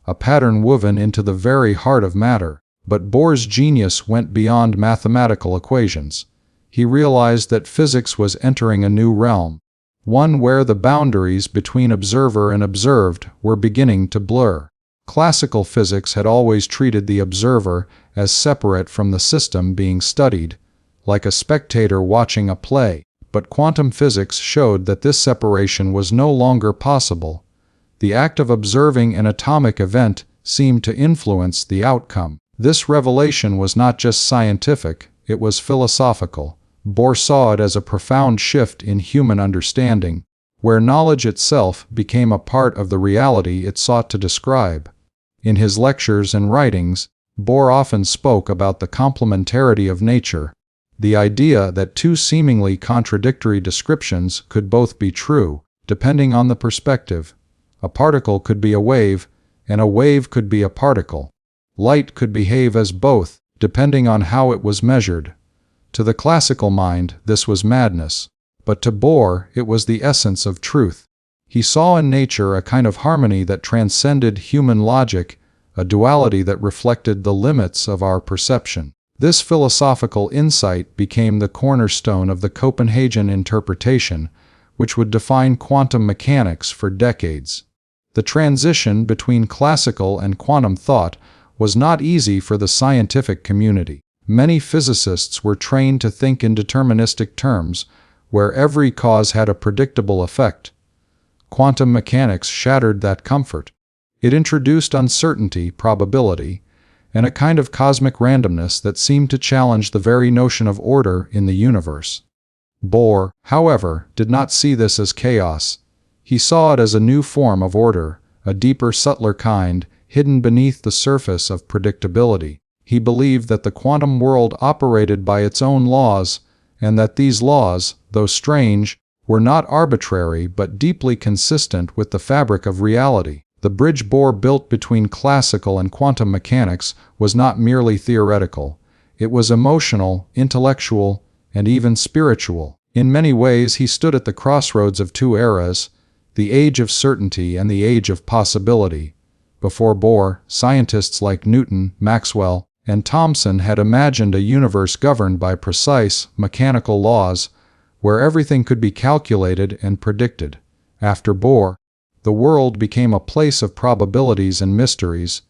a pattern woven into the very heart of matter. But Bohr's genius went beyond mathematical equations. He realized that physics was entering a new realm, one where the boundaries between observer and observed were beginning to blur. Classical physics had always treated the observer as separate from the system being studied, like a spectator watching a play. But quantum physics showed that this separation was no longer possible. The act of observing an atomic event seemed to influence the outcome. This revelation was not just scientific, it was philosophical. Bohr saw it as a profound shift in human understanding, where knowledge itself became a part of the reality it sought to describe. In his lectures and writings, Bohr often spoke about the complementarity of nature, the idea that two seemingly contradictory descriptions could both be true, depending on the perspective. A particle could be a wave, and a wave could be a particle. Light could behave as both, depending on how it was measured. To the classical mind, this was madness, but to Bohr, it was the essence of truth. He saw in nature a kind of harmony that transcended human logic, a duality that reflected the limits of our perception. This philosophical insight became the cornerstone of the Copenhagen interpretation, which would define quantum mechanics for decades. The transition between classical and quantum thought was not easy for the scientific community. Many physicists were trained to think in deterministic terms, where every cause had a predictable effect. Quantum mechanics shattered that comfort. It introduced uncertainty, probability, and a kind of cosmic randomness that seemed to challenge the very notion of order in the universe. Bohr, however, did not see this as chaos. He saw it as a new form of order, a deeper, subtler kind, hidden beneath the surface of predictability. He believed that the quantum world operated by its own laws, and that these laws, though strange, were not arbitrary but deeply consistent with the fabric of reality. The bridge Bohr built between classical and quantum mechanics was not merely theoretical. It was emotional, intellectual, and even spiritual. In many ways, he stood at the crossroads of two eras, the age of certainty and the age of possibility. Before Bohr, scientists like Newton, Maxwell, and Thomson had imagined a universe governed by precise, mechanical laws, where everything could be calculated and predicted. After Bohr, the world became a place of probabilities and mysteries,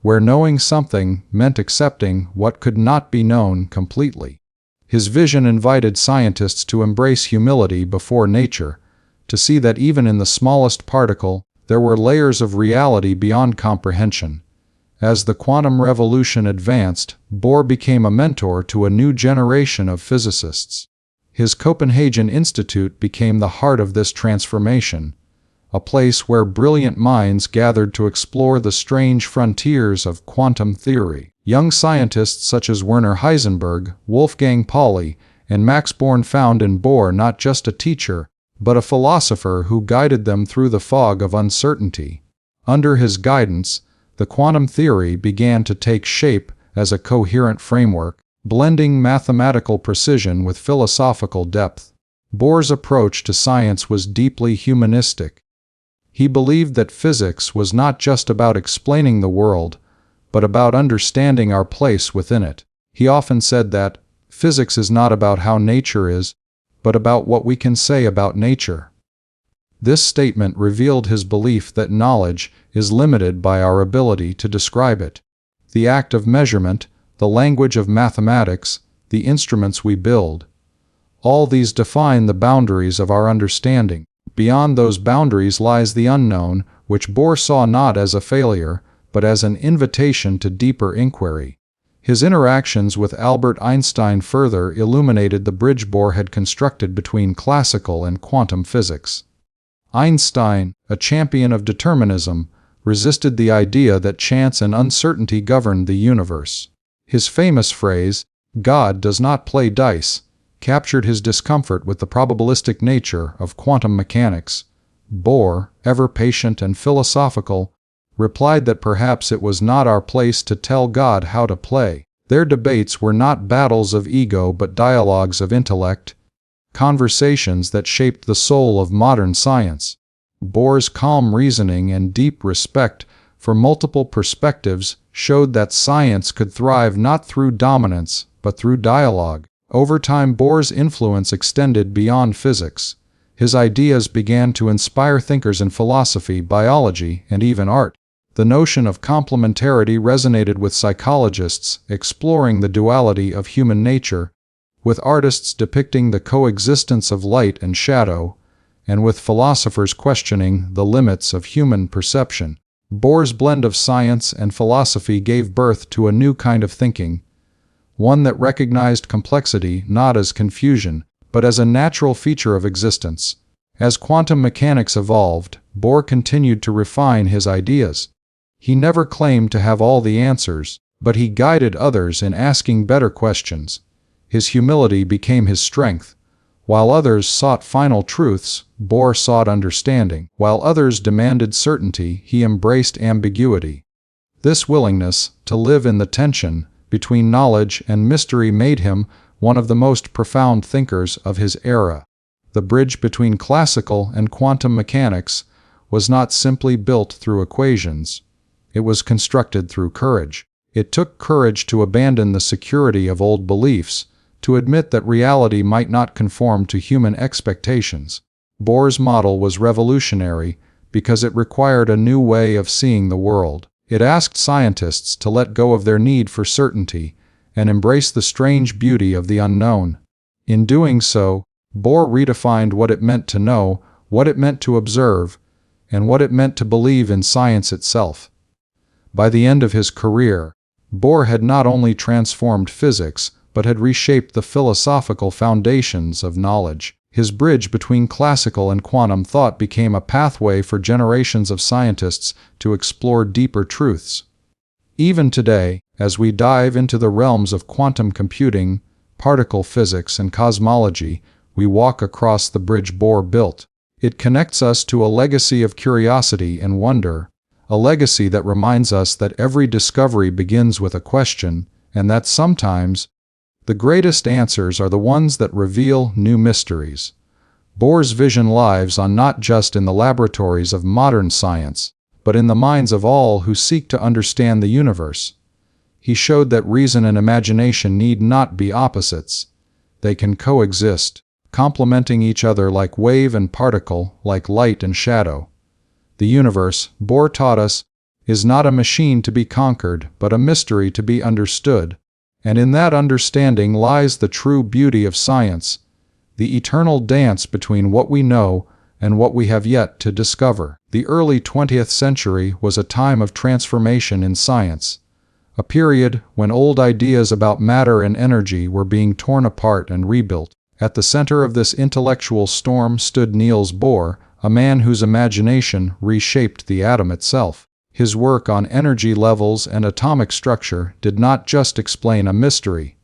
where knowing something meant accepting what could not be known completely. His vision invited scientists to embrace humility before nature, to see that even in the smallest particle, there were layers of reality beyond comprehension. As the quantum revolution advanced, Bohr became a mentor to a new generation of physicists. His Copenhagen Institute became the heart of this transformation, a place where brilliant minds gathered to explore the strange frontiers of quantum theory. Young scientists such as Werner Heisenberg, Wolfgang Pauli, and Max Born found in Bohr not just a teacher, but a philosopher who guided them through the fog of uncertainty. Under his guidance, the quantum theory began to take shape as a coherent framework, blending mathematical precision with philosophical depth. Bohr's approach to science was deeply humanistic. He believed that physics was not just about explaining the world, but about understanding our place within it. He often said that physics is not about how nature is, but about what we can say about nature. This statement revealed his belief that knowledge is limited by our ability to describe it. The act of measurement, the language of mathematics, the instruments we build, all these define the boundaries of our understanding. Beyond those boundaries lies the unknown, which Bohr saw not as a failure, but as an invitation to deeper inquiry. His interactions with Albert Einstein further illuminated the bridge Bohr had constructed between classical and quantum physics. Einstein, a champion of determinism, resisted the idea that chance and uncertainty governed the universe. His famous phrase, "God does not play dice," captured his discomfort with the probabilistic nature of quantum mechanics. Bohr, ever patient and philosophical, replied that perhaps it was not our place to tell God how to play. Their debates were not battles of ego but dialogues of intellect, conversations that shaped the soul of modern science. Bohr's calm reasoning and deep respect for multiple perspectives showed that science could thrive not through dominance, but through dialogue. Over time, Bohr's influence extended beyond physics. His ideas began to inspire thinkers in philosophy, biology, and even art. The notion of complementarity resonated with psychologists exploring the duality of human nature, with artists depicting the coexistence of light and shadow, and with philosophers questioning the limits of human perception. Bohr's blend of science and philosophy gave birth to a new kind of thinking, one that recognized complexity not as confusion, but as a natural feature of existence. As quantum mechanics evolved, Bohr continued to refine his ideas. He never claimed to have all the answers, but he guided others in asking better questions. His humility became his strength. While others sought final truths, Bohr sought understanding. While others demanded certainty, he embraced ambiguity. This willingness to live in the tension between knowledge and mystery made him one of the most profound thinkers of his era. The bridge between classical and quantum mechanics was not simply built through equations. It was constructed through courage. It took courage to abandon the security of old beliefs, to admit that reality might not conform to human expectations. Bohr's model was revolutionary because it required a new way of seeing the world. It asked scientists to let go of their need for certainty and embrace the strange beauty of the unknown. In doing so, Bohr redefined what it meant to know, what it meant to observe, and what it meant to believe in science itself. By the end of his career, Bohr had not only transformed physics, but had reshaped the philosophical foundations of knowledge. His bridge between classical and quantum thought became a pathway for generations of scientists to explore deeper truths. Even today, as we dive into the realms of quantum computing, particle physics, and cosmology, we walk across the bridge Bohr built. It connects us to a legacy of curiosity and wonder, a legacy that reminds us that every discovery begins with a question, and that sometimes the greatest answers are the ones that reveal new mysteries. Bohr's vision lives on not just in the laboratories of modern science, but in the minds of all who seek to understand the universe. He showed that reason and imagination need not be opposites. They can coexist, complementing each other like wave and particle, like light and shadow. The universe, Bohr taught us, is not a machine to be conquered, but a mystery to be understood. And in that understanding lies the true beauty of science, the eternal dance between what we know and what we have yet to discover. The early 20th century was a time of transformation in science, a period when old ideas about matter and energy were being torn apart and rebuilt. At the center of this intellectual storm stood Niels Bohr, a man whose imagination reshaped the atom itself. His work on energy levels and atomic structure did not just explain a mystery.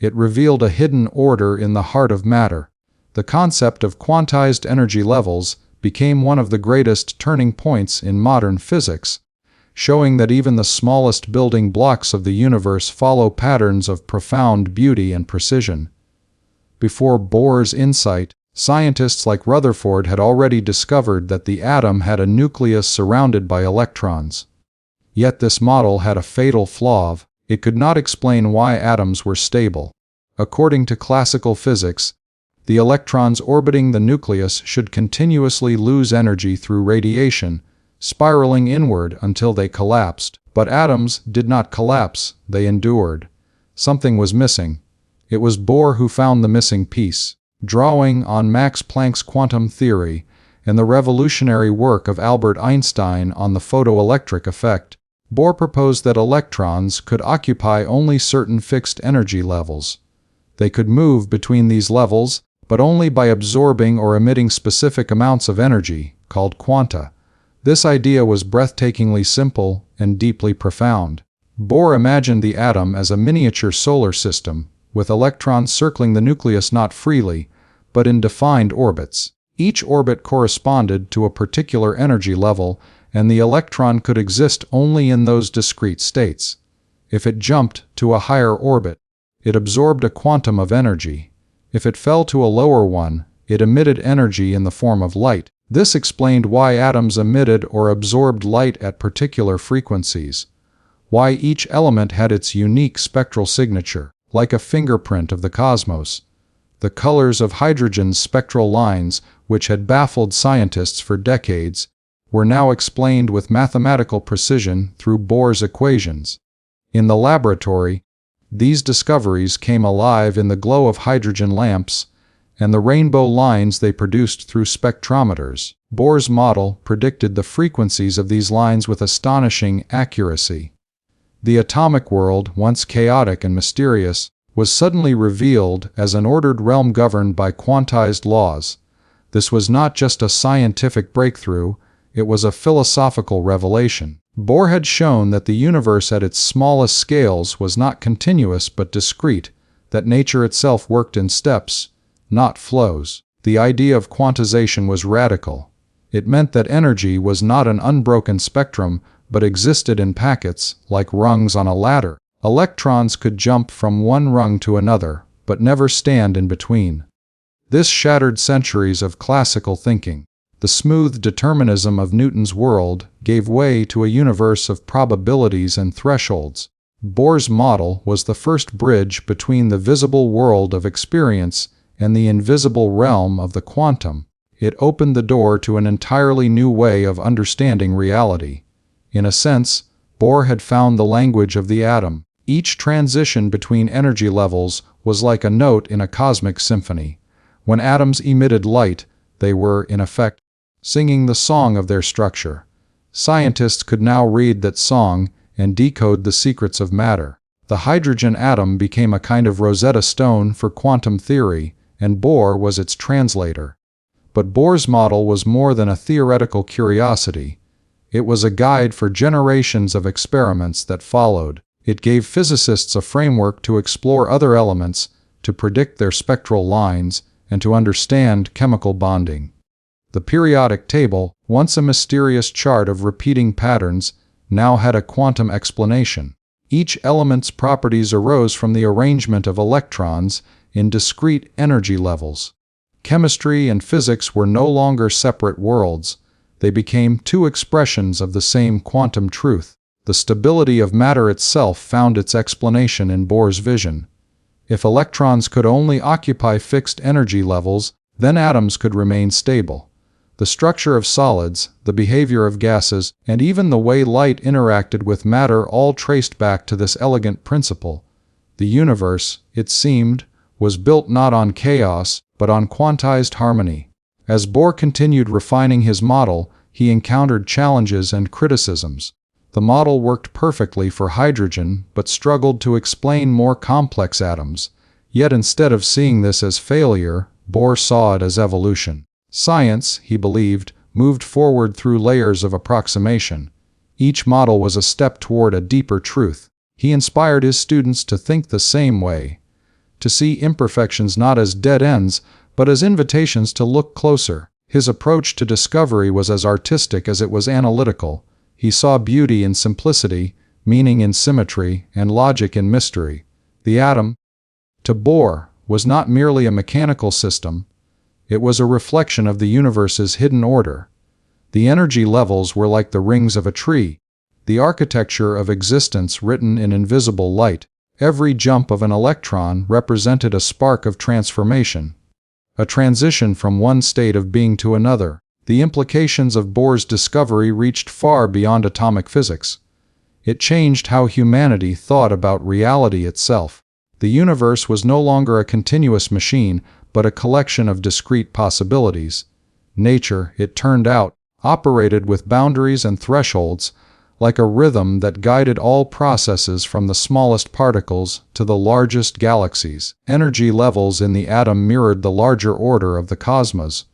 It revealed a hidden order in the heart of matter. The concept of quantized energy levels became one of the greatest turning points in modern physics, showing that even the smallest building blocks of the universe follow patterns of profound beauty and precision. Before Bohr's insight, scientists like Rutherford had already discovered that the atom had a nucleus surrounded by electrons. Yet this model had a fatal flaw: it could not explain why atoms were stable. According to classical physics, the electrons orbiting the nucleus should continuously lose energy through radiation, spiraling inward until they collapsed. But atoms did not collapse, they endured. Something was missing. It was Bohr who found the missing piece. Drawing on Max Planck's quantum theory and the revolutionary work of Albert Einstein on the photoelectric effect, Bohr proposed that electrons could occupy only certain fixed energy levels. They could move between these levels, but only by absorbing or emitting specific amounts of energy, called quanta. This idea was breathtakingly simple and deeply profound. Bohr imagined the atom as a miniature solar system, with electrons circling the nucleus not freely, but in defined orbits. Each orbit corresponded to a particular energy level, and the electron could exist only in those discrete states. If it jumped to a higher orbit, it absorbed a quantum of energy. If it fell to a lower one, it emitted energy in the form of light. This explained why atoms emitted or absorbed light at particular frequencies, why each element had its unique spectral signature, like a fingerprint of the cosmos. The colors of hydrogen's spectral lines, which had baffled scientists for decades, were now explained with mathematical precision through Bohr's equations. In the laboratory, these discoveries came alive in the glow of hydrogen lamps and the rainbow lines they produced through spectrometers. Bohr's model predicted the frequencies of these lines with astonishing accuracy. The atomic world, once chaotic and mysterious, was suddenly revealed as an ordered realm governed by quantized laws. This was not just a scientific breakthrough, it was a philosophical revelation. Bohr had shown that the universe at its smallest scales was not continuous but discrete, that nature itself worked in steps, not flows. The idea of quantization was radical. It meant that energy was not an unbroken spectrum, but existed in packets, like rungs on a ladder. Electrons could jump from one rung to another, but never stand in between. This shattered centuries of classical thinking. The smooth determinism of Newton's world gave way to a universe of probabilities and thresholds. Bohr's model was the first bridge between the visible world of experience and the invisible realm of the quantum. It opened the door to an entirely new way of understanding reality. In a sense, Bohr had found the language of the atom. Each transition between energy levels was like a note in a cosmic symphony. When atoms emitted light, they were, in effect, singing the song of their structure. Scientists could now read that song and decode the secrets of matter. The hydrogen atom became a kind of Rosetta Stone for quantum theory, and Bohr was its translator. But Bohr's model was more than a theoretical curiosity. It was a guide for generations of experiments that followed. It gave physicists a framework to explore other elements, to predict their spectral lines, and to understand chemical bonding. The periodic table, once a mysterious chart of repeating patterns, now had a quantum explanation. Each element's properties arose from the arrangement of electrons in discrete energy levels. Chemistry and physics were no longer separate worlds. They became two expressions of the same quantum truth. The stability of matter itself found its explanation in Bohr's vision. If electrons could only occupy fixed energy levels, then atoms could remain stable. The structure of solids, the behavior of gases, and even the way light interacted with matter all traced back to this elegant principle. The universe, it seemed, was built not on chaos, but on quantized harmony. As Bohr continued refining his model, he encountered challenges and criticisms. The model worked perfectly for hydrogen, but struggled to explain more complex atoms. Yet instead of seeing this as failure, Bohr saw it as evolution. Science, he believed, moved forward through layers of approximation. Each model was a step toward a deeper truth. He inspired his students to think the same way, to see imperfections not as dead ends, but as invitations to look closer. His approach to discovery was as artistic as it was analytical. He saw beauty in simplicity, meaning in symmetry, and logic in mystery. The atom, to Bohr, was not merely a mechanical system. It was a reflection of the universe's hidden order. The energy levels were like the rings of a tree, the architecture of existence written in invisible light. Every jump of an electron represented a spark of transformation, a transition from one state of being to another. The implications of Bohr's discovery reached far beyond atomic physics. It changed how humanity thought about reality itself. The universe was no longer a continuous machine, but a collection of discrete possibilities. Nature, it turned out, operated with boundaries and thresholds, like a rhythm that guided all processes from the smallest particles to the largest galaxies. Energy levels in the atom mirrored the larger order of the cosmos,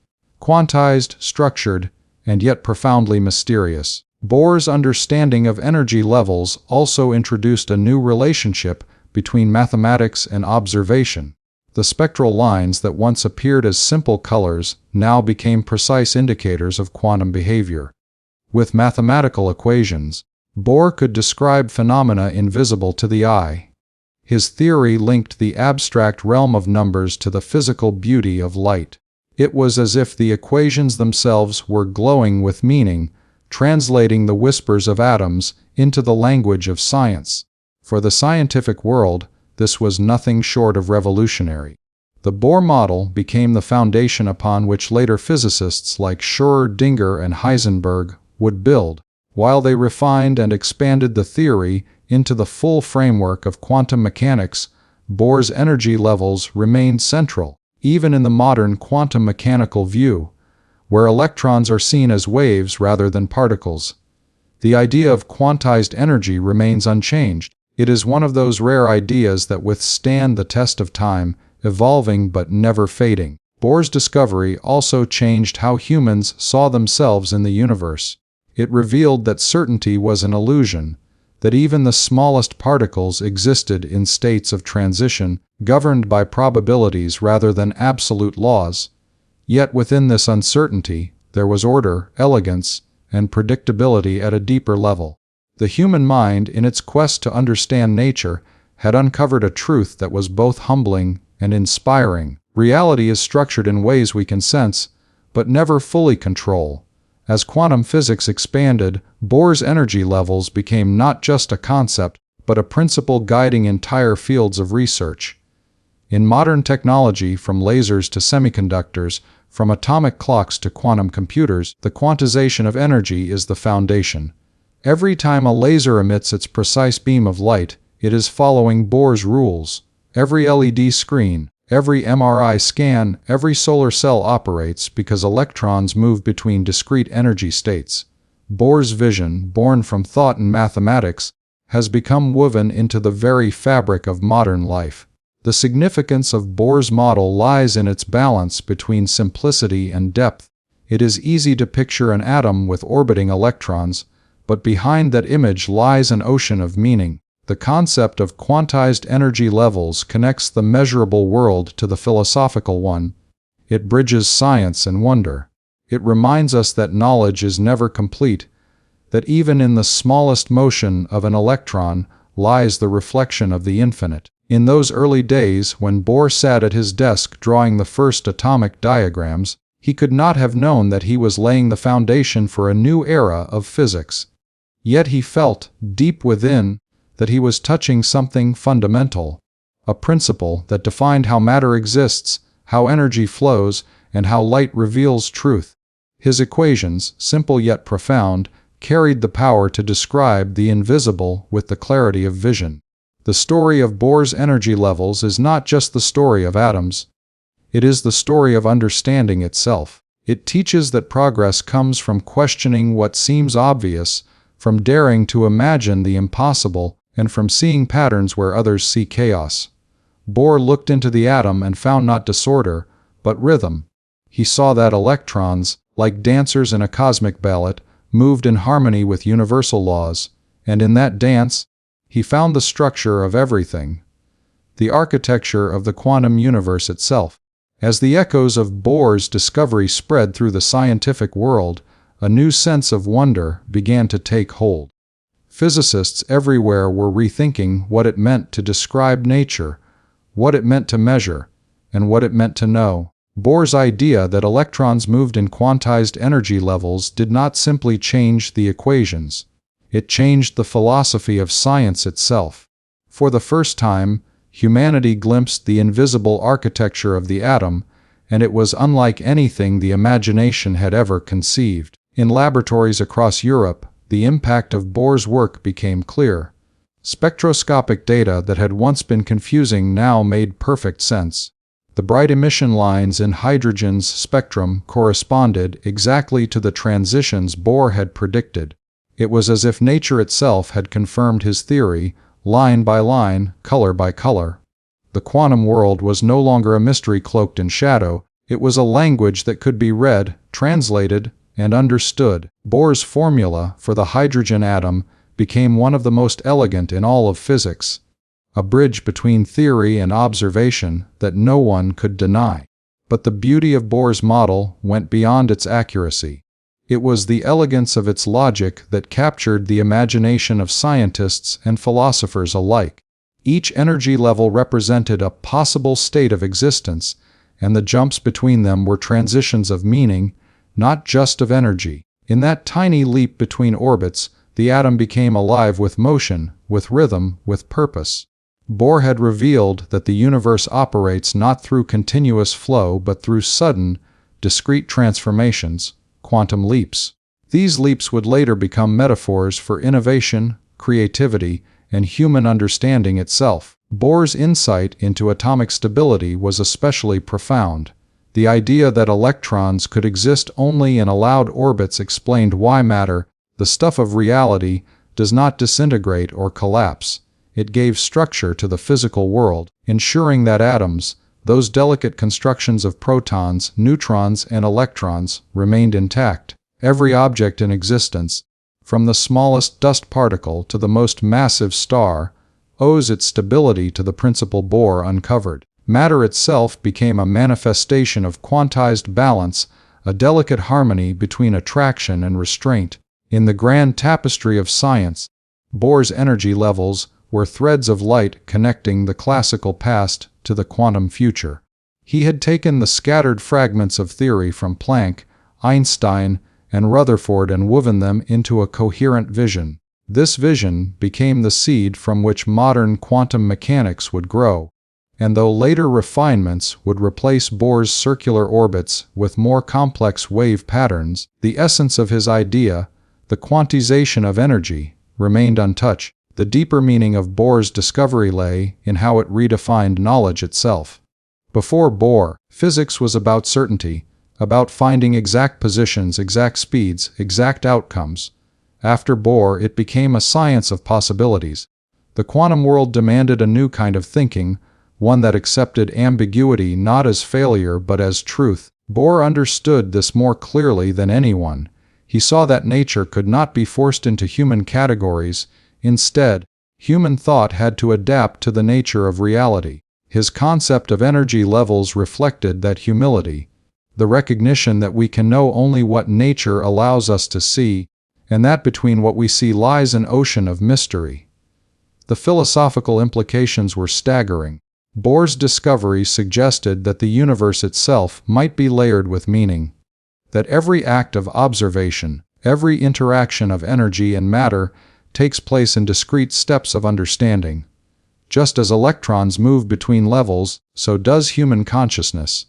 quantized, structured, and yet profoundly mysterious. Bohr's understanding of energy levels also introduced a new relationship between mathematics and observation. The spectral lines that once appeared as simple colors now became precise indicators of quantum behavior. With mathematical equations, Bohr could describe phenomena invisible to the eye. His theory linked the abstract realm of numbers to the physical beauty of light. It was as if the equations themselves were glowing with meaning, translating the whispers of atoms into the language of science. For the scientific world, this was nothing short of revolutionary. The Bohr model became the foundation upon which later physicists like Schrödinger and Heisenberg would build, while they refined and expanded the theory into the full framework of quantum mechanics. Bohr's energy levels remained central, even in the modern quantum mechanical view, where electrons are seen as waves rather than particles. The idea of quantized energy remains unchanged. It is one of those rare ideas that withstand the test of time, evolving but never fading. Bohr's discovery also changed how humans saw themselves in the universe. It revealed that certainty was an illusion, that even the smallest particles existed in states of transition, governed by probabilities rather than absolute laws. Yet within this uncertainty, there was order, elegance, and predictability at a deeper level. The human mind, in its quest to understand nature, had uncovered a truth that was both humbling and inspiring. Reality is structured in ways we can sense, but never fully control. As quantum physics expanded, Bohr's energy levels became not just a concept, but a principle guiding entire fields of research. In modern technology, from lasers to semiconductors, from atomic clocks to quantum computers, the quantization of energy is the foundation. Every time a laser emits its precise beam of light, it is following Bohr's rules. Every LED screen, every MRI scan, every solar cell operates because electrons move between discrete energy states. Bohr's vision, born from thought and mathematics, has become woven into the very fabric of modern life. The significance of Bohr's model lies in its balance between simplicity and depth. It is easy to picture an atom with orbiting electrons, but behind that image lies an ocean of meaning. The concept of quantized energy levels connects the measurable world to the philosophical one. It bridges science and wonder. It reminds us that knowledge is never complete, that even in the smallest motion of an electron lies the reflection of the infinite. In those early days, when Bohr sat at his desk drawing the first atomic diagrams, he could not have known that he was laying the foundation for a new era of physics. Yet he felt, deep within, that he was touching something fundamental, a principle that defined how matter exists, how energy flows, and how light reveals truth. His equations, simple yet profound, carried the power to describe the invisible with the clarity of vision. The story of Bohr's energy levels is not just the story of atoms. It is the story of understanding itself. It teaches that progress comes from questioning what seems obvious, from daring to imagine the impossible, and from seeing patterns where others see chaos. Bohr looked into the atom and found not disorder, but rhythm. He saw that electrons, like dancers in a cosmic ballet, moved in harmony with universal laws, and in that dance, he found the structure of everything, the architecture of the quantum universe itself. As the echoes of Bohr's discovery spread through the scientific world, a new sense of wonder began to take hold. Physicists everywhere were rethinking what it meant to describe nature, what it meant to measure, and what it meant to know. Bohr's idea that electrons moved in quantized energy levels did not simply change the equations. It changed the philosophy of science itself. For the first time, humanity glimpsed the invisible architecture of the atom, and it was unlike anything the imagination had ever conceived. In laboratories across Europe, the impact of Bohr's work became clear. Spectroscopic data that had once been confusing now made perfect sense. The bright emission lines in hydrogen's spectrum corresponded exactly to the transitions Bohr had predicted. It was as if nature itself had confirmed his theory, line by line, color by color. The quantum world was no longer a mystery cloaked in shadow. It was a language that could be read, translated, and understood. Bohr's formula for the hydrogen atom became one of the most elegant in all of physics, a bridge between theory and observation that no one could deny. But the beauty of Bohr's model went beyond its accuracy. It was the elegance of its logic that captured the imagination of scientists and philosophers alike. Each energy level represented a possible state of existence, and the jumps between them were transitions of meaning, not just of energy. In that tiny leap between orbits, the atom became alive with motion, with rhythm, with purpose. Bohr had revealed that the universe operates not through continuous flow but through sudden, discrete transformations, quantum leaps. These leaps would later become metaphors for innovation, creativity, and human understanding itself. Bohr's insight into atomic stability was especially profound. The idea that electrons could exist only in allowed orbits explained why matter, the stuff of reality, does not disintegrate or collapse. It gave structure to the physical world, ensuring that atoms, those delicate constructions of protons, neutrons, and electrons, remained intact. Every object in existence, from the smallest dust particle to the most massive star, owes its stability to the principle Bohr uncovered. Matter itself became a manifestation of quantized balance, a delicate harmony between attraction and restraint. In the grand tapestry of science, Bohr's energy levels were threads of light connecting the classical past to the quantum future. He had taken the scattered fragments of theory from Planck, Einstein, and Rutherford and woven them into a coherent vision. This vision became the seed from which modern quantum mechanics would grow. And though later refinements would replace Bohr's circular orbits with more complex wave patterns, the essence of his idea, the quantization of energy, remained untouched. The deeper meaning of Bohr's discovery lay in how it redefined knowledge itself. Before Bohr, physics was about certainty, about finding exact positions, exact speeds, exact outcomes. After Bohr, it became a science of possibilities. The quantum world demanded a new kind of thinking, one that accepted ambiguity not as failure but as truth. Bohr understood this more clearly than anyone. He saw that nature could not be forced into human categories. Instead, human thought had to adapt to the nature of reality. His concept of energy levels reflected that humility, the recognition that we can know only what nature allows us to see, and that between what we see lies an ocean of mystery. The philosophical implications were staggering. Bohr's discovery suggested that the universe itself might be layered with meaning, that every act of observation, every interaction of energy and matter takes place in discrete steps of understanding. Just as electrons move between levels, so does human consciousness.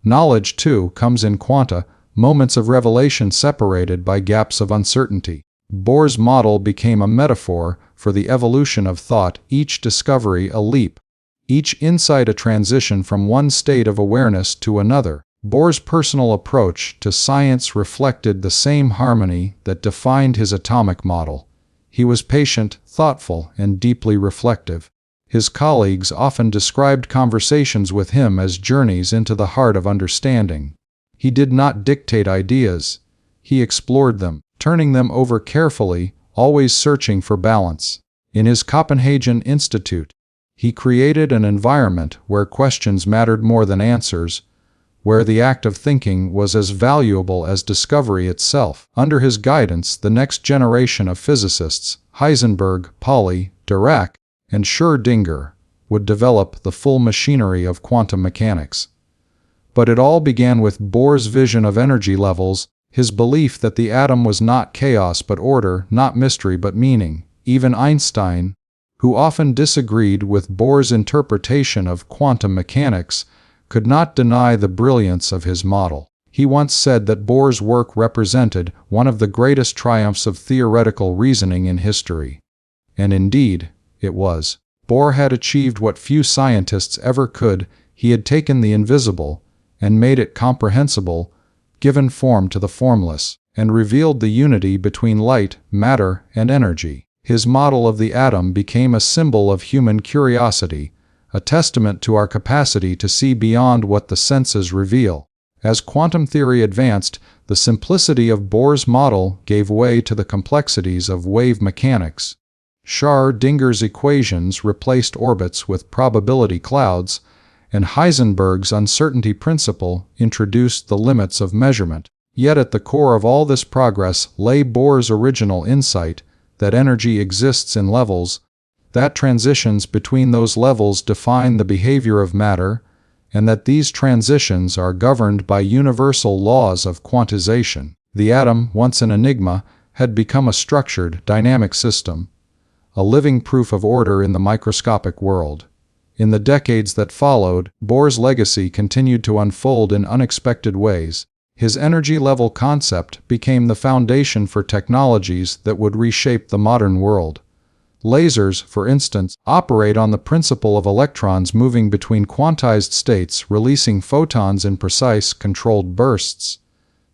Knowledge, too, comes in quanta, moments of revelation separated by gaps of uncertainty. Bohr's model became a metaphor for the evolution of thought, each discovery a leap, each insight a transition from one state of awareness to another. Bohr's personal approach to science reflected the same harmony that defined his atomic model. He was patient, thoughtful, and deeply reflective. His colleagues often described conversations with him as journeys into the heart of understanding. He did not dictate ideas. He explored them, turning them over carefully, always searching for balance. In his Copenhagen Institute, he created an environment where questions mattered more than answers, where the act of thinking was as valuable as discovery itself. Under his guidance, the next generation of physicists, Heisenberg, Pauli, Dirac, and Schrödinger, would develop the full machinery of quantum mechanics. But it all began with Bohr's vision of energy levels, his belief that the atom was not chaos but order, not mystery but meaning. Even Einstein, who often disagreed with Bohr's interpretation of quantum mechanics, could not deny the brilliance of his model. He once said that Bohr's work represented one of the greatest triumphs of theoretical reasoning in history. And indeed, it was. Bohr had achieved what few scientists ever could. He had taken the invisible and made it comprehensible, given form to the formless. and revealed the unity between light, matter, and energy. His model of the atom became a symbol of human curiosity, a testament to our capacity to see beyond what the senses reveal. As quantum theory advanced, the simplicity of Bohr's model gave way to the complexities of wave mechanics. Schrödinger's equations replaced orbits with probability clouds, and Heisenberg's uncertainty principle introduced the limits of measurement. Yet at the core of all this progress lay Bohr's original insight that energy exists in levels, that transitions between those levels define the behavior of matter, and that these transitions are governed by universal laws of quantization. The atom, once an enigma, had become a structured, dynamic system, a living proof of order in the microscopic world. In the decades that followed, Bohr's legacy continued to unfold in unexpected ways. His energy level concept became the foundation for technologies that would reshape the modern world. Lasers, for instance, operate on the principle of electrons moving between quantized states, releasing photons in precise, controlled bursts.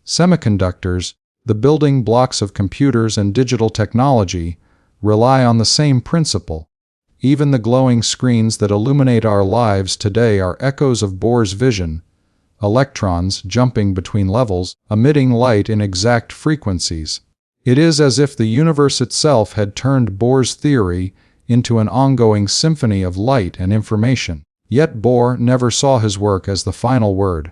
Semiconductors, the building blocks of computers and digital technology, rely on the same principle. Even the glowing screens that illuminate our lives today are echoes of Bohr's vision. Electrons jumping between levels, emitting light in exact frequencies. It is as if the universe itself had turned Bohr's theory into an ongoing symphony of light and information. Yet Bohr never saw his work as the final word.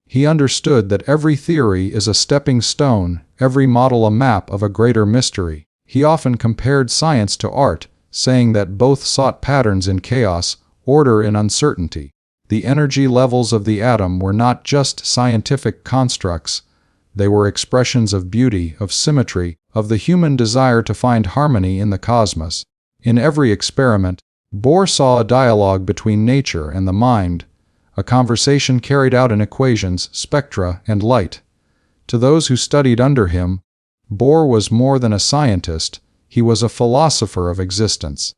He understood that every theory is a stepping stone, every model a map of a greater mystery. He often compared science to art, saying that both sought patterns in chaos, order in uncertainty. The energy levels of the atom were not just scientific constructs. They were expressions of beauty, of symmetry, of the human desire to find harmony in the cosmos. In every experiment, Bohr saw a dialogue between nature and the mind, a conversation carried out in equations, spectra, and light. To those who studied under him, Bohr was more than a scientist, he was a philosopher of existence.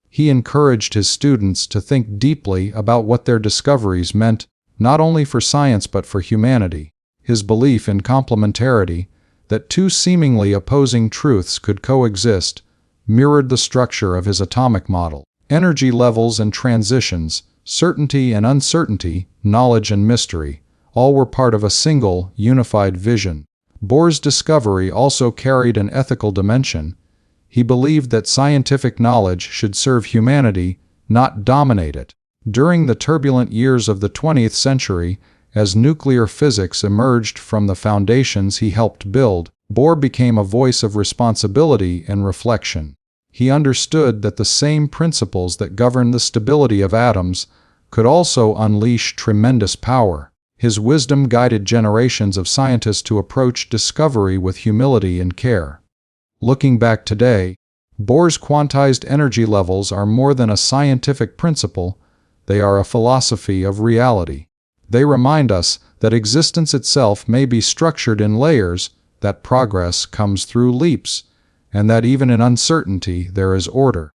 He encouraged his students to think deeply about what their discoveries meant, not only for science but for humanity. His belief in complementarity, that two seemingly opposing truths could coexist, mirrored the structure of his atomic model. Energy levels and transitions, certainty and uncertainty, knowledge and mystery, all were part of a single, unified vision. Bohr's discovery also carried an ethical dimension. He believed that scientific knowledge should serve humanity, not dominate it. During the turbulent years of the 20th century, as nuclear physics emerged from the foundations he helped build, Bohr became a voice of responsibility and reflection. He understood that the same principles that govern the stability of atoms could also unleash tremendous power. His wisdom guided generations of scientists to approach discovery with humility and care. Looking back today, Bohr's quantized energy levels are more than a scientific principle, they are a philosophy of reality. They remind us that existence itself may be structured in layers, that progress comes through leaps, and that even in uncertainty there is order.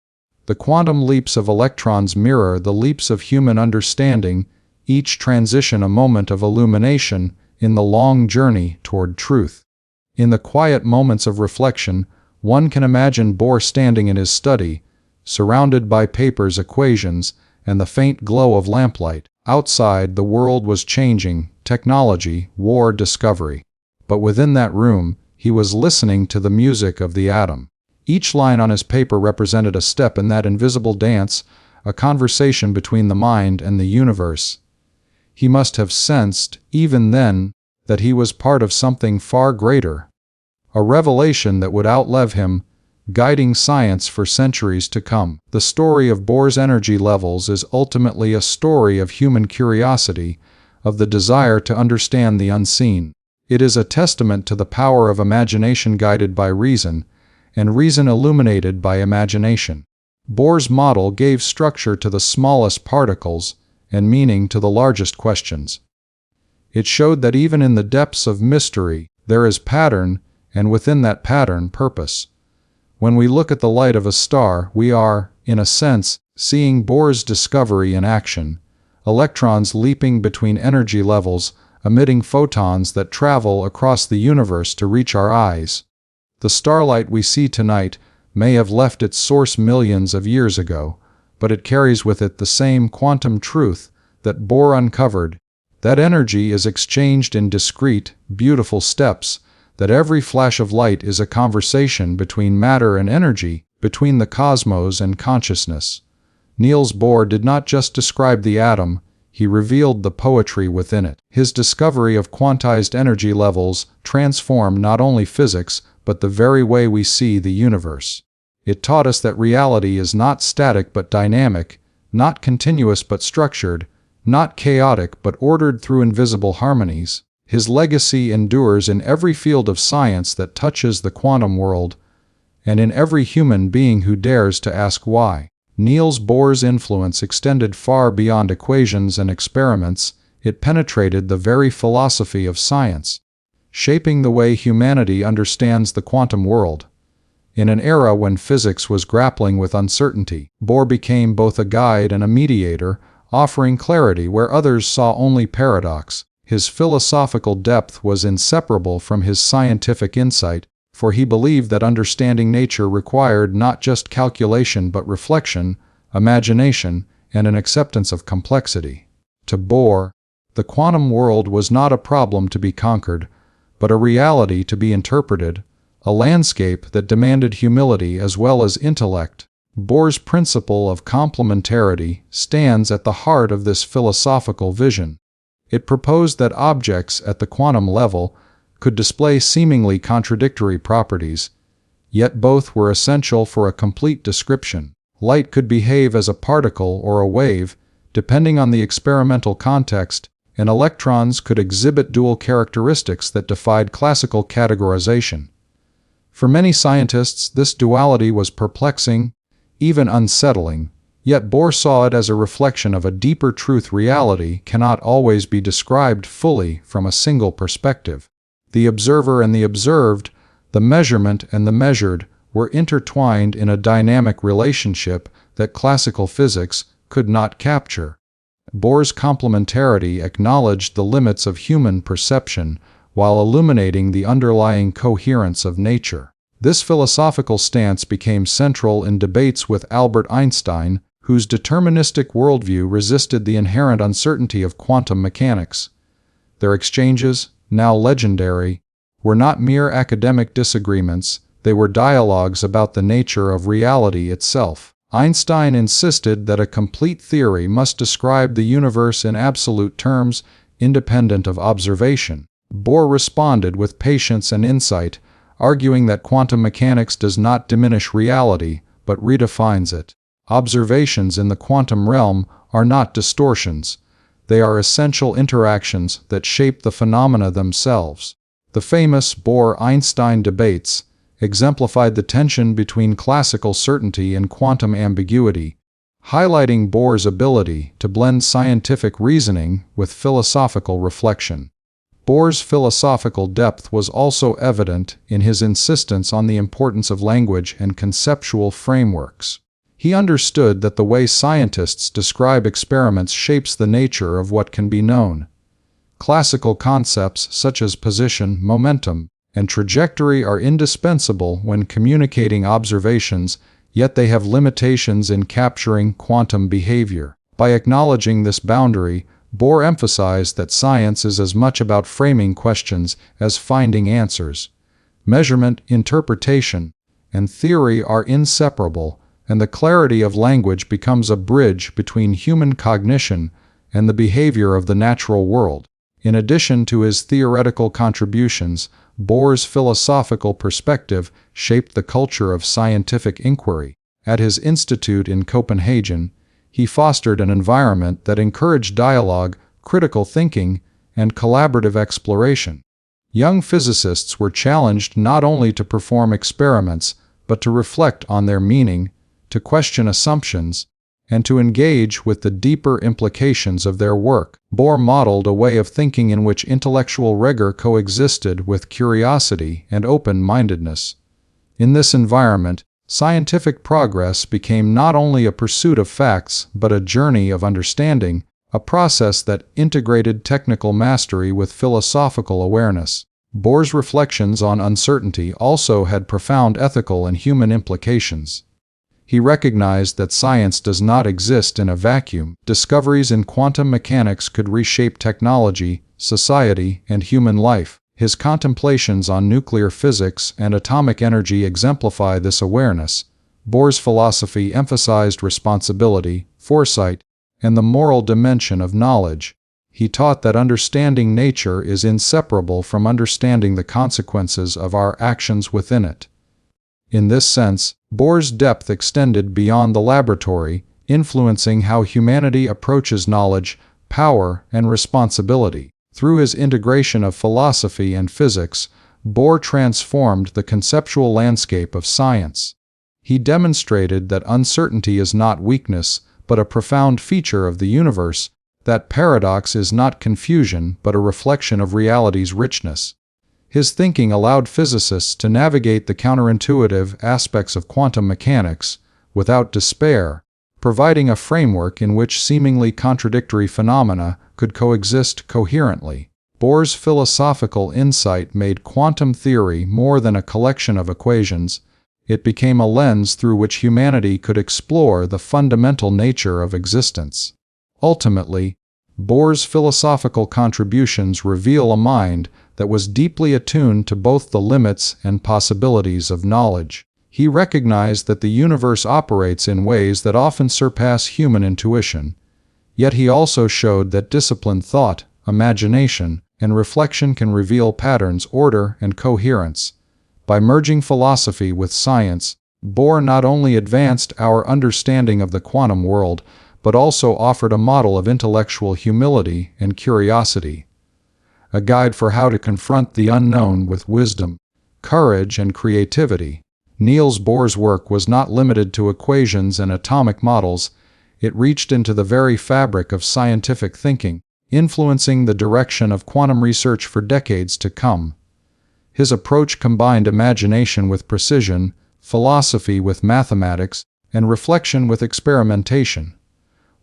The quantum leaps of electrons mirror the leaps of human understanding, each transition a moment of illumination in the long journey toward truth. In the quiet moments of reflection, one can imagine Bohr standing in his study, surrounded by papers, equations, and the faint glow of lamplight. Outside, the world was changing, technology, war, discovery. But within that room, he was listening to the music of the atom. Each line on his paper represented a step in that invisible dance, a conversation between the mind and the universe. He must have sensed, even then, that he was part of something far greater, a revelation that would outlive him, guiding science for centuries to come. The story of Bohr's energy levels is ultimately a story of human curiosity, of the desire to understand the unseen. It is a testament to the power of imagination guided by reason, and reason illuminated by imagination. Bohr's model gave structure to the smallest particles and meaning to the largest questions. It showed that even in the depths of mystery, there is pattern, and within that pattern, purpose. When we look at the light of a star, we are, in a sense, seeing Bohr's discovery in action. Electrons leaping between energy levels, emitting photons that travel across the universe to reach our eyes. The starlight we see tonight may have left its source millions of years ago, but it carries with it the same quantum truth that Bohr uncovered, that energy is exchanged in discrete, beautiful steps, that every flash of light is a conversation between matter and energy, between the cosmos and consciousness. Niels Bohr did not just describe the atom, he revealed the poetry within it. His discovery of quantized energy levels transformed not only physics, but the very way we see the universe. It taught us that reality is not static but dynamic, not continuous but structured, not chaotic but ordered through invisible harmonies. His legacy endures in every field of science that touches the quantum world, and in every human being who dares to ask why. Niels Bohr's influence extended far beyond equations and experiments. It penetrated the very philosophy of science, shaping the way humanity understands the quantum world. In an era when physics was grappling with uncertainty, Bohr became both a guide and a mediator, offering clarity where others saw only paradox. His philosophical depth was inseparable from his scientific insight, for he believed that understanding nature required not just calculation but reflection, imagination, and an acceptance of complexity. To Bohr, the quantum world was not a problem to be conquered, but a reality to be interpreted, a landscape that demanded humility as well as intellect. Bohr's principle of complementarity stands at the heart of this philosophical vision. It proposed that objects at the quantum level could display seemingly contradictory properties, yet both were essential for a complete description. Light could behave as a particle or a wave, depending on the experimental context, and electrons could exhibit dual characteristics that defied classical categorization. For many scientists, this duality was perplexing, even unsettling, yet Bohr saw it as a reflection of a deeper truth: reality cannot always be described fully from a single perspective. The observer and the observed, the measurement and the measured, were intertwined in a dynamic relationship that classical physics could not capture. Bohr's complementarity acknowledged the limits of human perception while illuminating the underlying coherence of nature. This philosophical stance became central in debates with Albert Einstein, whose deterministic worldview resisted the inherent uncertainty of quantum mechanics. Their exchanges, now legendary, were not mere academic disagreements, they were dialogues about the nature of reality itself. Einstein insisted that a complete theory must describe the universe in absolute terms, independent of observation. Bohr responded with patience and insight, arguing that quantum mechanics does not diminish reality, but redefines it. Observations in the quantum realm are not distortions. They are essential interactions that shape the phenomena themselves. The famous Bohr-Einstein debates exemplified the tension between classical certainty and quantum ambiguity, highlighting Bohr's ability to blend scientific reasoning with philosophical reflection. Bohr's philosophical depth was also evident in his insistence on the importance of language and conceptual frameworks. He understood that the way scientists describe experiments shapes the nature of what can be known. Classical concepts such as position, momentum, and trajectory are indispensable when communicating observations, yet they have limitations in capturing quantum behavior. By acknowledging this boundary, Bohr emphasized that science is as much about framing questions as finding answers. Measurement, interpretation, and theory are inseparable, and the clarity of language becomes a bridge between human cognition and the behavior of the natural world. In addition to his theoretical contributions, Bohr's philosophical perspective shaped the culture of scientific inquiry. At his institute in Copenhagen, he fostered an environment that encouraged dialogue, critical thinking, and collaborative exploration. Young physicists were challenged not only to perform experiments, but to reflect on their meaning, to question assumptions, and to engage with the deeper implications of their work. Bohr modeled a way of thinking in which intellectual rigor coexisted with curiosity and open-mindedness. In this environment, scientific progress became not only a pursuit of facts but a journey of understanding, a process that integrated technical mastery with philosophical awareness. Bohr's reflections on uncertainty also had profound ethical and human implications. He recognized that science does not exist in a vacuum. Discoveries in quantum mechanics could reshape technology, society, and human life. His contemplations on nuclear physics and atomic energy exemplify this awareness. Bohr's philosophy emphasized responsibility, foresight, and the moral dimension of knowledge. He taught that understanding nature is inseparable from understanding the consequences of our actions within it. In this sense, Bohr's depth extended beyond the laboratory, influencing how humanity approaches knowledge, power, and responsibility. Through his integration of philosophy and physics, Bohr transformed the conceptual landscape of science. He demonstrated that uncertainty is not weakness, but a profound feature of the universe, that paradox is not confusion, but a reflection of reality's richness. His thinking allowed physicists to navigate the counterintuitive aspects of quantum mechanics without despair, providing a framework in which seemingly contradictory phenomena could coexist coherently. Bohr's philosophical insight made quantum theory more than a collection of equations. It became a lens through which humanity could explore the fundamental nature of existence. Ultimately, Bohr's philosophical contributions reveal a mind that was deeply attuned to both the limits and possibilities of knowledge. He recognized that the universe operates in ways that often surpass human intuition, yet he also showed that disciplined thought, imagination, and reflection can reveal patterns, order, and coherence. By merging philosophy with science, Bohr not only advanced our understanding of the quantum world, but also offered a model of intellectual humility and curiosity, a guide for how to confront the unknown with wisdom, courage, and creativity. Niels Bohr's work was not limited to equations and atomic models. It reached into the very fabric of scientific thinking, influencing the direction of quantum research for decades to come. His approach combined imagination with precision, philosophy with mathematics, and reflection with experimentation.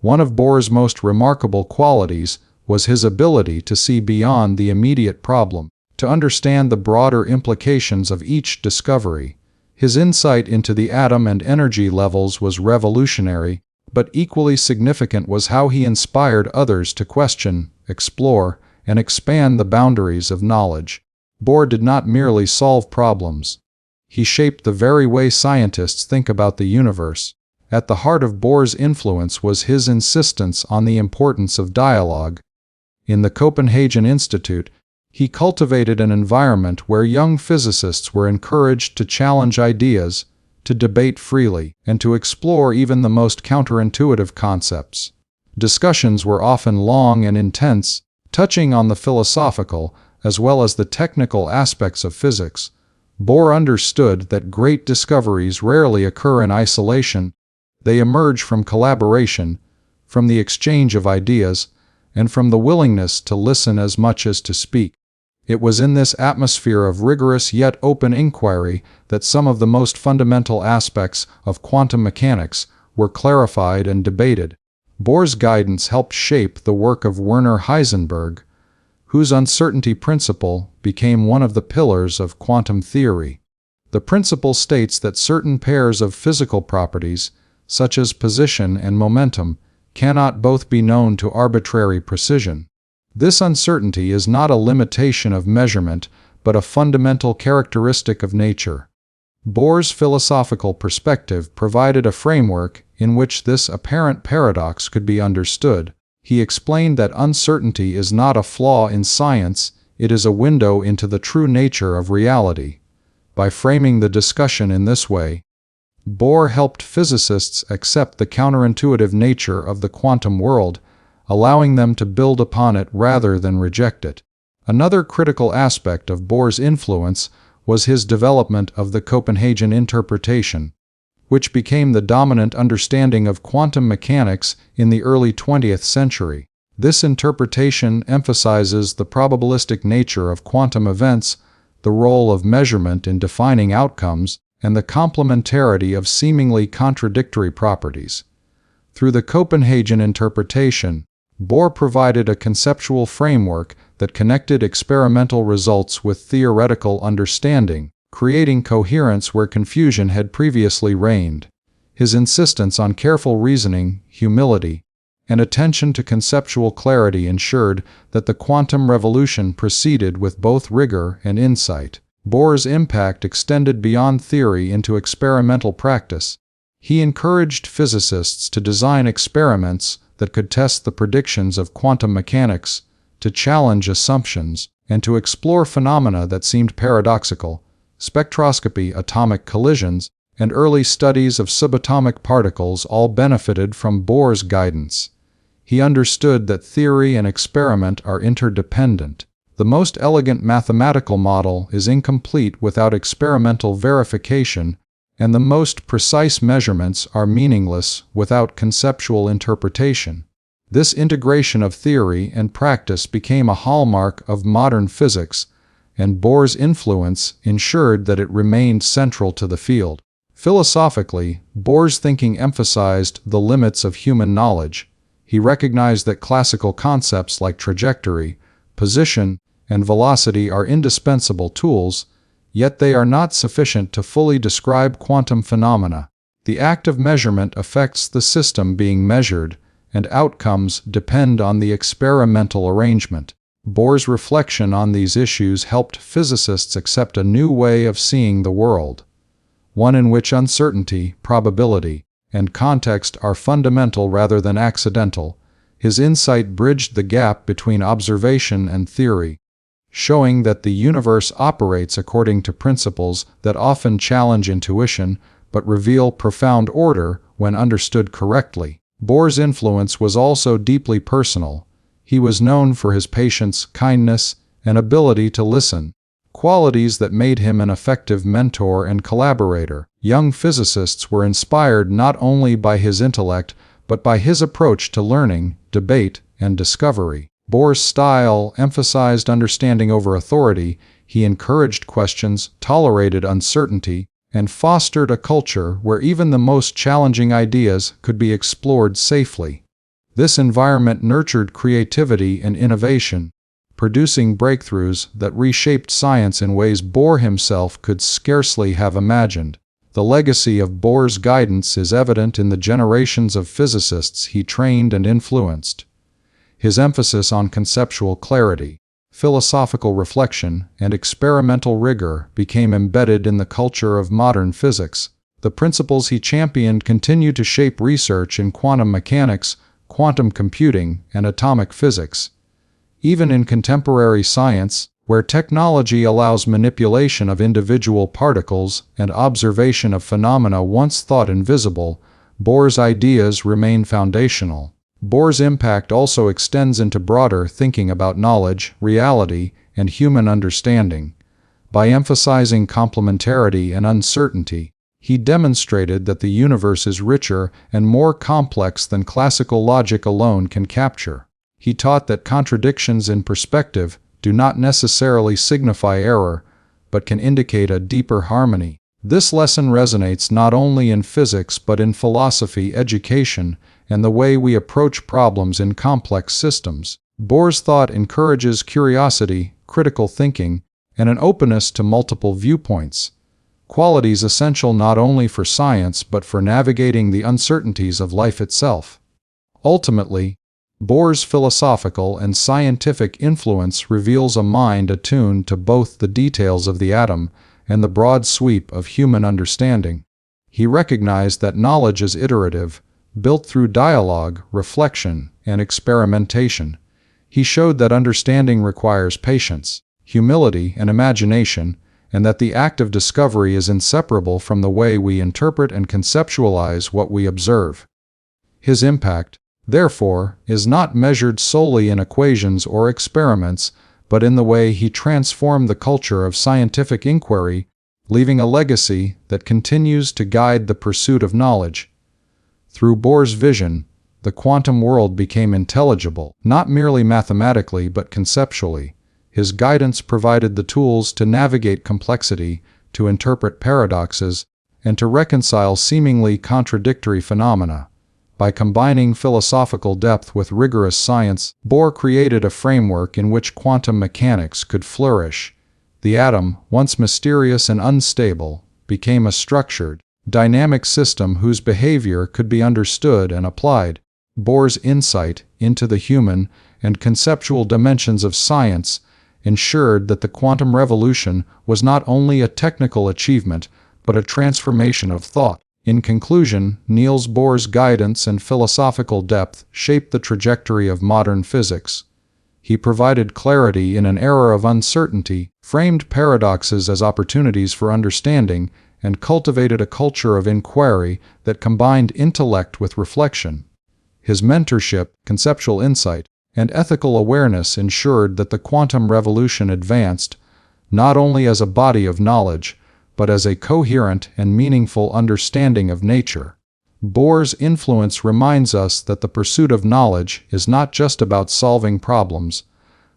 One of Bohr's most remarkable qualities was his ability to see beyond the immediate problem, to understand the broader implications of each discovery. His insight into the atom and energy levels was revolutionary, but equally significant was how he inspired others to question, explore, and expand the boundaries of knowledge. Bohr did not merely solve problems. He shaped the very way scientists think about the universe. At the heart of Bohr's influence was his insistence on the importance of dialogue. In the Copenhagen Institute, he cultivated an environment where young physicists were encouraged to challenge ideas, to debate freely, and to explore even the most counterintuitive concepts. Discussions were often long and intense, touching on the philosophical as well as the technical aspects of physics. Bohr understood that great discoveries rarely occur in isolation. They emerge from collaboration, from the exchange of ideas, and from the willingness to listen as much as to speak. It was in this atmosphere of rigorous yet open inquiry that some of the most fundamental aspects of quantum mechanics were clarified and debated. Bohr's guidance helped shape the work of Werner Heisenberg, whose uncertainty principle became one of the pillars of quantum theory. The principle states that certain pairs of physical properties, such as position and momentum, cannot both be known to arbitrary precision. This uncertainty is not a limitation of measurement, but a fundamental characteristic of nature. Bohr's philosophical perspective provided a framework in which this apparent paradox could be understood. He explained that uncertainty is not a flaw in science, it is a window into the true nature of reality. By framing the discussion in this way, Bohr helped physicists accept the counterintuitive nature of the quantum world, allowing them to build upon it rather than reject it. Another critical aspect of Bohr's influence was his development of the Copenhagen interpretation, which became the dominant understanding of quantum mechanics in the early 20th century. This interpretation emphasizes the probabilistic nature of quantum events, the role of measurement in defining outcomes, and the complementarity of seemingly contradictory properties. Through the Copenhagen interpretation, Bohr provided a conceptual framework that connected experimental results with theoretical understanding, creating coherence where confusion had previously reigned. His insistence on careful reasoning, humility, and attention to conceptual clarity ensured that the quantum revolution proceeded with both rigor and insight. Bohr's impact extended beyond theory into experimental practice. He encouraged physicists to design experiments that could test the predictions of quantum mechanics, to challenge assumptions, and to explore phenomena that seemed paradoxical. Spectroscopy, atomic collisions, and early studies of subatomic particles all benefited from Bohr's guidance. He understood that theory and experiment are interdependent. The most elegant mathematical model is incomplete without experimental verification, and the most precise measurements are meaningless without conceptual interpretation. This integration of theory and practice became a hallmark of modern physics, and Bohr's influence ensured that it remained central to the field. Philosophically, Bohr's thinking emphasized the limits of human knowledge. He recognized that classical concepts like trajectory, position, and velocity are indispensable tools, yet they are not sufficient to fully describe quantum phenomena. The act of measurement affects the system being measured, and outcomes depend on the experimental arrangement. Bohr's reflection on these issues helped physicists accept a new way of seeing the world, one in which uncertainty, probability, and context are fundamental rather than accidental. His insight bridged the gap between observation and theory, showing that the universe operates according to principles that often challenge intuition but reveal profound order when understood correctly. Bohr's influence was also deeply personal. He was known for his patience, kindness, and ability to listen, qualities that made him an effective mentor and collaborator. Young physicists were inspired not only by his intellect but by his approach to learning, debate, and discovery. Bohr's style emphasized understanding over authority. He encouraged questions, tolerated uncertainty, and fostered a culture where even the most challenging ideas could be explored safely. This environment nurtured creativity and innovation, producing breakthroughs that reshaped science in ways Bohr himself could scarcely have imagined. The legacy of Bohr's guidance is evident in the generations of physicists he trained and influenced. His emphasis on conceptual clarity, philosophical reflection, and experimental rigor became embedded in the culture of modern physics. The principles he championed continue to shape research in quantum mechanics, quantum computing, and atomic physics. Even in contemporary science, where technology allows manipulation of individual particles and observation of phenomena once thought invisible, Bohr's ideas remain foundational. Bohr's impact also extends into broader thinking about knowledge, reality, and human understanding. By emphasizing complementarity and uncertainty, he demonstrated that the universe is richer and more complex than classical logic alone can capture. He taught that contradictions in perspective do not necessarily signify error, but can indicate a deeper harmony. This lesson resonates not only in physics but in philosophy, education, and the way we approach problems in complex systems. Bohr's thought encourages curiosity, critical thinking, and an openness to multiple viewpoints, qualities essential not only for science but for navigating the uncertainties of life itself. Ultimately, Bohr's philosophical and scientific influence reveals a mind attuned to both the details of the atom and the broad sweep of human understanding. He recognized that knowledge is iterative, built through dialogue, reflection, and experimentation. He showed that understanding requires patience, humility, and imagination, and that the act of discovery is inseparable from the way we interpret and conceptualize what we observe. His impact, therefore, is not measured solely in equations or experiments, but in the way he transformed the culture of scientific inquiry, leaving a legacy that continues to guide the pursuit of knowledge. Through Bohr's vision, the quantum world became intelligible, not merely mathematically but conceptually. His guidance provided the tools to navigate complexity, to interpret paradoxes, and to reconcile seemingly contradictory phenomena. By combining philosophical depth with rigorous science, Bohr created a framework in which quantum mechanics could flourish. The atom, once mysterious and unstable, became a structured, dynamic system whose behavior could be understood and applied. Bohr's insight into the human and conceptual dimensions of science ensured that the quantum revolution was not only a technical achievement, but a transformation of thought. In conclusion, Niels Bohr's guidance and philosophical depth shaped the trajectory of modern physics. He provided clarity in an era of uncertainty, framed paradoxes as opportunities for understanding, and cultivated a culture of inquiry that combined intellect with reflection. His mentorship, conceptual insight, and ethical awareness ensured that the quantum revolution advanced, not only as a body of knowledge, but as a coherent and meaningful understanding of nature. Bohr's influence reminds us that the pursuit of knowledge is not just about solving problems,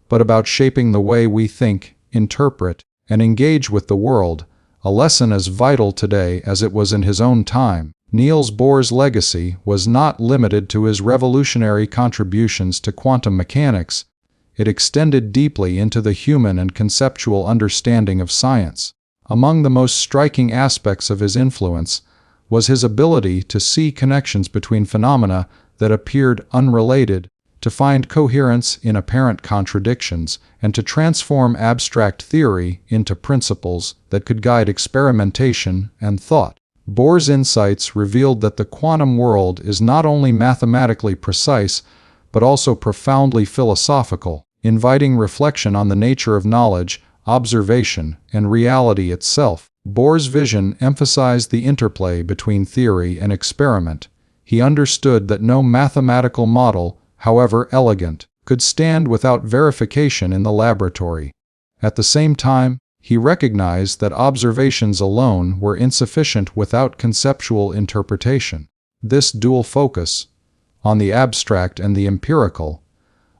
but about shaping the way we think, interpret, and engage with the world, a lesson as vital today as it was in his own time. Niels Bohr's legacy was not limited to his revolutionary contributions to quantum mechanics. It extended deeply into the human and conceptual understanding of science. Among the most striking aspects of his influence was his ability to see connections between phenomena that appeared unrelated, to find coherence in apparent contradictions, and to transform abstract theory into principles that could guide experimentation and thought. Bohr's insights revealed that the quantum world is not only mathematically precise, but also profoundly philosophical, inviting reflection on the nature of knowledge, observation, and reality itself. Bohr's vision emphasized the interplay between theory and experiment. He understood that no mathematical model, however elegant, could stand without verification in the laboratory. At the same time, he recognized that observations alone were insufficient without conceptual interpretation. This dual focus, on the abstract and the empirical,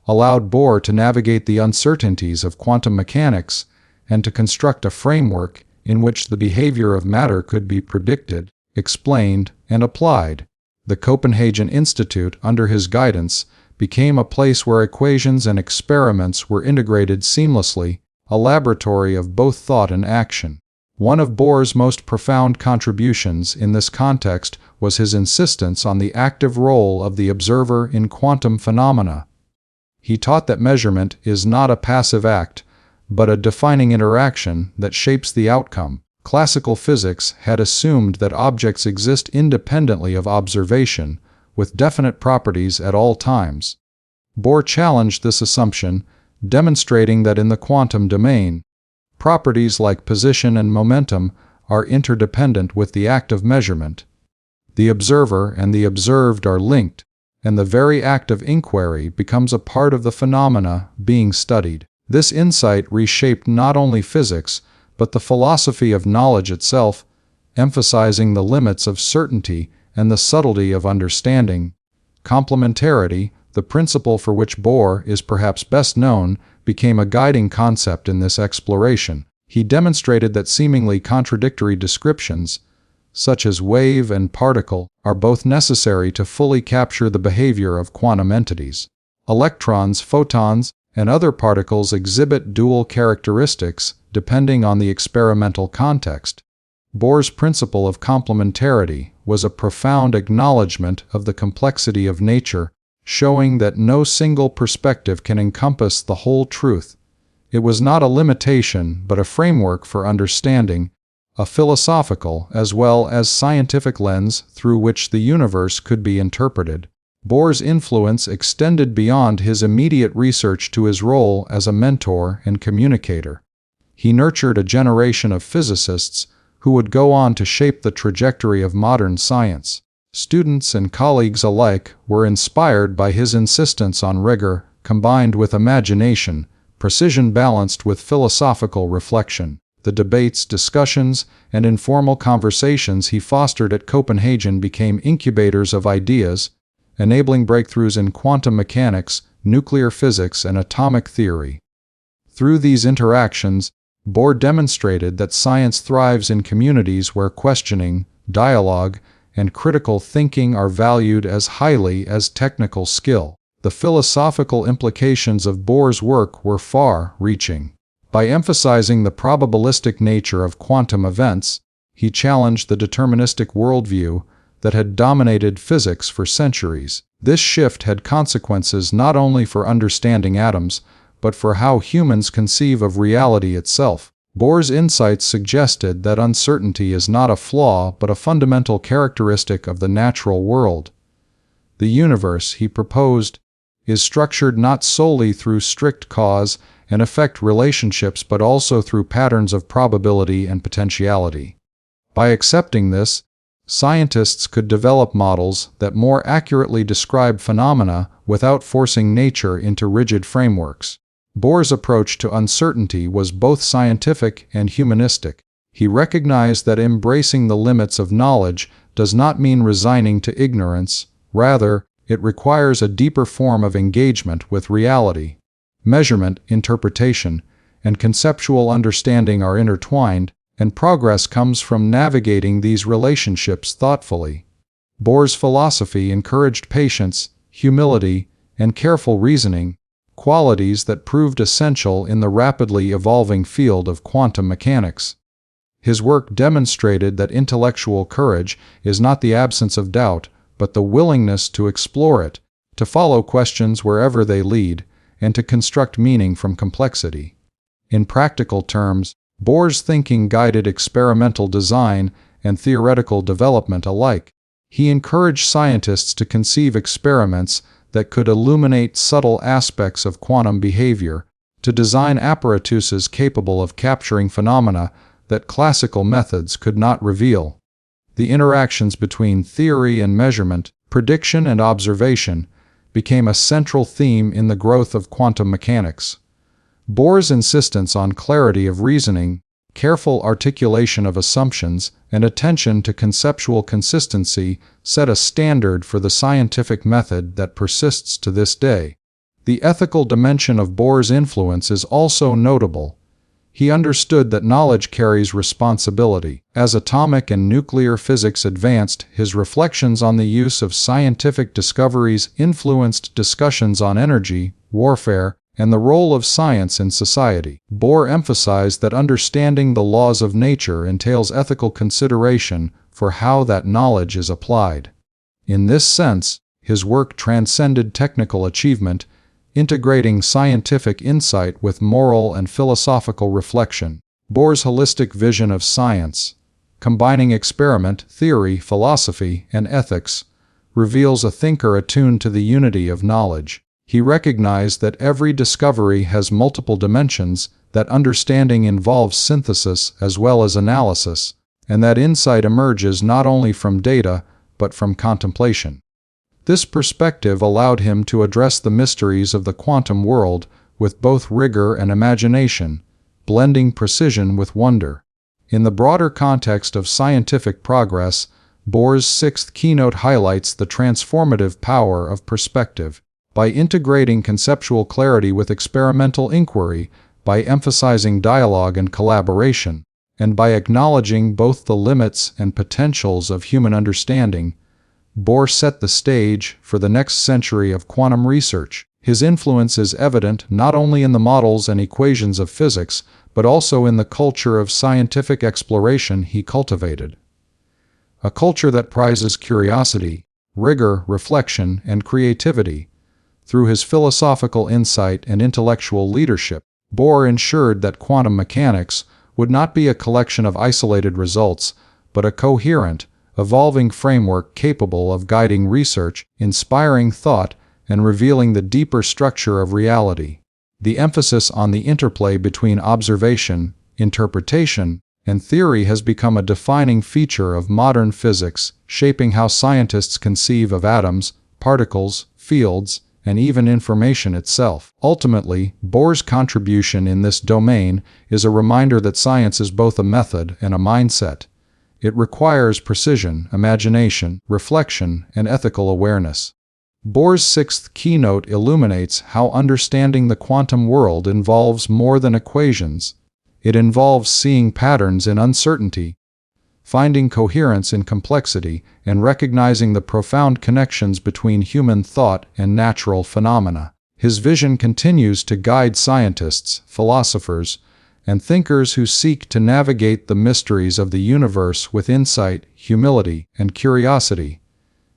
allowed Bohr to navigate the uncertainties of quantum mechanics and to construct a framework in which the behavior of matter could be predicted, explained, and applied. The Copenhagen Institute, under his guidance, became a place where equations and experiments were integrated seamlessly, a laboratory of both thought and action. One of Bohr's most profound contributions in this context was his insistence on the active role of the observer in quantum phenomena. He taught that measurement is not a passive act, but a defining interaction that shapes the outcome. Classical physics had assumed that objects exist independently of observation, with definite properties at all times. Bohr challenged this assumption, demonstrating that in the quantum domain, properties like position and momentum are interdependent with the act of measurement. The observer and the observed are linked, and the very act of inquiry becomes a part of the phenomena being studied. This insight reshaped not only physics, but the philosophy of knowledge itself, emphasizing the limits of certainty and the subtlety of understanding. Complementarity, the principle for which Bohr is perhaps best known, became a guiding concept in this exploration. He demonstrated that seemingly contradictory descriptions, such as wave and particle, are both necessary to fully capture the behavior of quantum entities. Electrons, photons, and other particles exhibit dual characteristics depending on the experimental context. Bohr's principle of complementarity was a profound acknowledgement of the complexity of nature, showing that no single perspective can encompass the whole truth. It was not a limitation, but a framework for understanding, a philosophical as well as scientific lens through which the universe could be interpreted. Bohr's influence extended beyond his immediate research to his role as a mentor and communicator. He nurtured a generation of physicists who would go on to shape the trajectory of modern science. Students and colleagues alike were inspired by his insistence on rigor, combined with imagination, precision balanced with philosophical reflection. The debates, discussions, and informal conversations he fostered at Copenhagen became incubators of ideas, enabling breakthroughs in quantum mechanics, nuclear physics, and atomic theory. Through these interactions, Bohr demonstrated that science thrives in communities where questioning, dialogue, and critical thinking are valued as highly as technical skill. The philosophical implications of Bohr's work were far-reaching. By emphasizing the probabilistic nature of quantum events, he challenged the deterministic worldview that had dominated physics for centuries. This shift had consequences not only for understanding atoms, but for how humans conceive of reality itself. Bohr's insights suggested that uncertainty is not a flaw but a fundamental characteristic of the natural world. The universe, he proposed, is structured not solely through strict cause and effect relationships but also through patterns of probability and potentiality. By accepting this, scientists could develop models that more accurately describe phenomena without forcing nature into rigid frameworks. Bohr's approach to uncertainty was both scientific and humanistic. He recognized that embracing the limits of knowledge does not mean resigning to ignorance. Rather, it requires a deeper form of engagement with reality. Measurement, interpretation, and conceptual understanding are intertwined, and progress comes from navigating these relationships thoughtfully. Bohr's philosophy encouraged patience, humility, and careful reasoning, qualities that proved essential in the rapidly evolving field of quantum mechanics. His work demonstrated that intellectual courage is not the absence of doubt, but the willingness to explore it, to follow questions wherever they lead, and to construct meaning from complexity. In practical terms, Bohr's thinking guided experimental design and theoretical development alike. He encouraged scientists to conceive experiments that could illuminate subtle aspects of quantum behavior, to design apparatuses capable of capturing phenomena that classical methods could not reveal. The interactions between theory and measurement, prediction and observation, became a central theme in the growth of quantum mechanics. Bohr's insistence on clarity of reasoning, careful articulation of assumptions, and attention to conceptual consistency set a standard for the scientific method that persists to this day. The ethical dimension of Bohr's influence is also notable. He understood that knowledge carries responsibility. As atomic and nuclear physics advanced, his reflections on the use of scientific discoveries influenced discussions on energy, warfare, and the role of science in society. Bohr emphasized that understanding the laws of nature entails ethical consideration for how that knowledge is applied. In this sense, his work transcended technical achievement, integrating scientific insight with moral and philosophical reflection. Bohr's holistic vision of science, combining experiment, theory, philosophy, and ethics, reveals a thinker attuned to the unity of knowledge. He recognized that every discovery has multiple dimensions, that understanding involves synthesis as well as analysis, and that insight emerges not only from data, but from contemplation. This perspective allowed him to address the mysteries of the quantum world with both rigor and imagination, blending precision with wonder. In the broader context of scientific progress, Bohr's sixth keynote highlights the transformative power of perspective. By integrating conceptual clarity with experimental inquiry, by emphasizing dialogue and collaboration, and by acknowledging both the limits and potentials of human understanding, Bohr set the stage for the next century of quantum research. His influence is evident not only in the models and equations of physics, but also in the culture of scientific exploration he cultivated. A culture that prizes curiosity, rigor, reflection, and creativity. Through his philosophical insight and intellectual leadership, Bohr ensured that quantum mechanics would not be a collection of isolated results, but a coherent, evolving framework capable of guiding research, inspiring thought, and revealing the deeper structure of reality. The emphasis on the interplay between observation, interpretation, and theory has become a defining feature of modern physics, shaping how scientists conceive of atoms, particles, fields, and even information itself. Ultimately, Bohr's contribution in this domain is a reminder that science is both a method and a mindset. It requires precision, imagination, reflection, and ethical awareness. Bohr's sixth keynote illuminates how understanding the quantum world involves more than equations. It involves seeing patterns in uncertainty, finding coherence in complexity and recognizing the profound connections between human thought and natural phenomena. His vision continues to guide scientists, philosophers, and thinkers who seek to navigate the mysteries of the universe with insight, humility, and curiosity.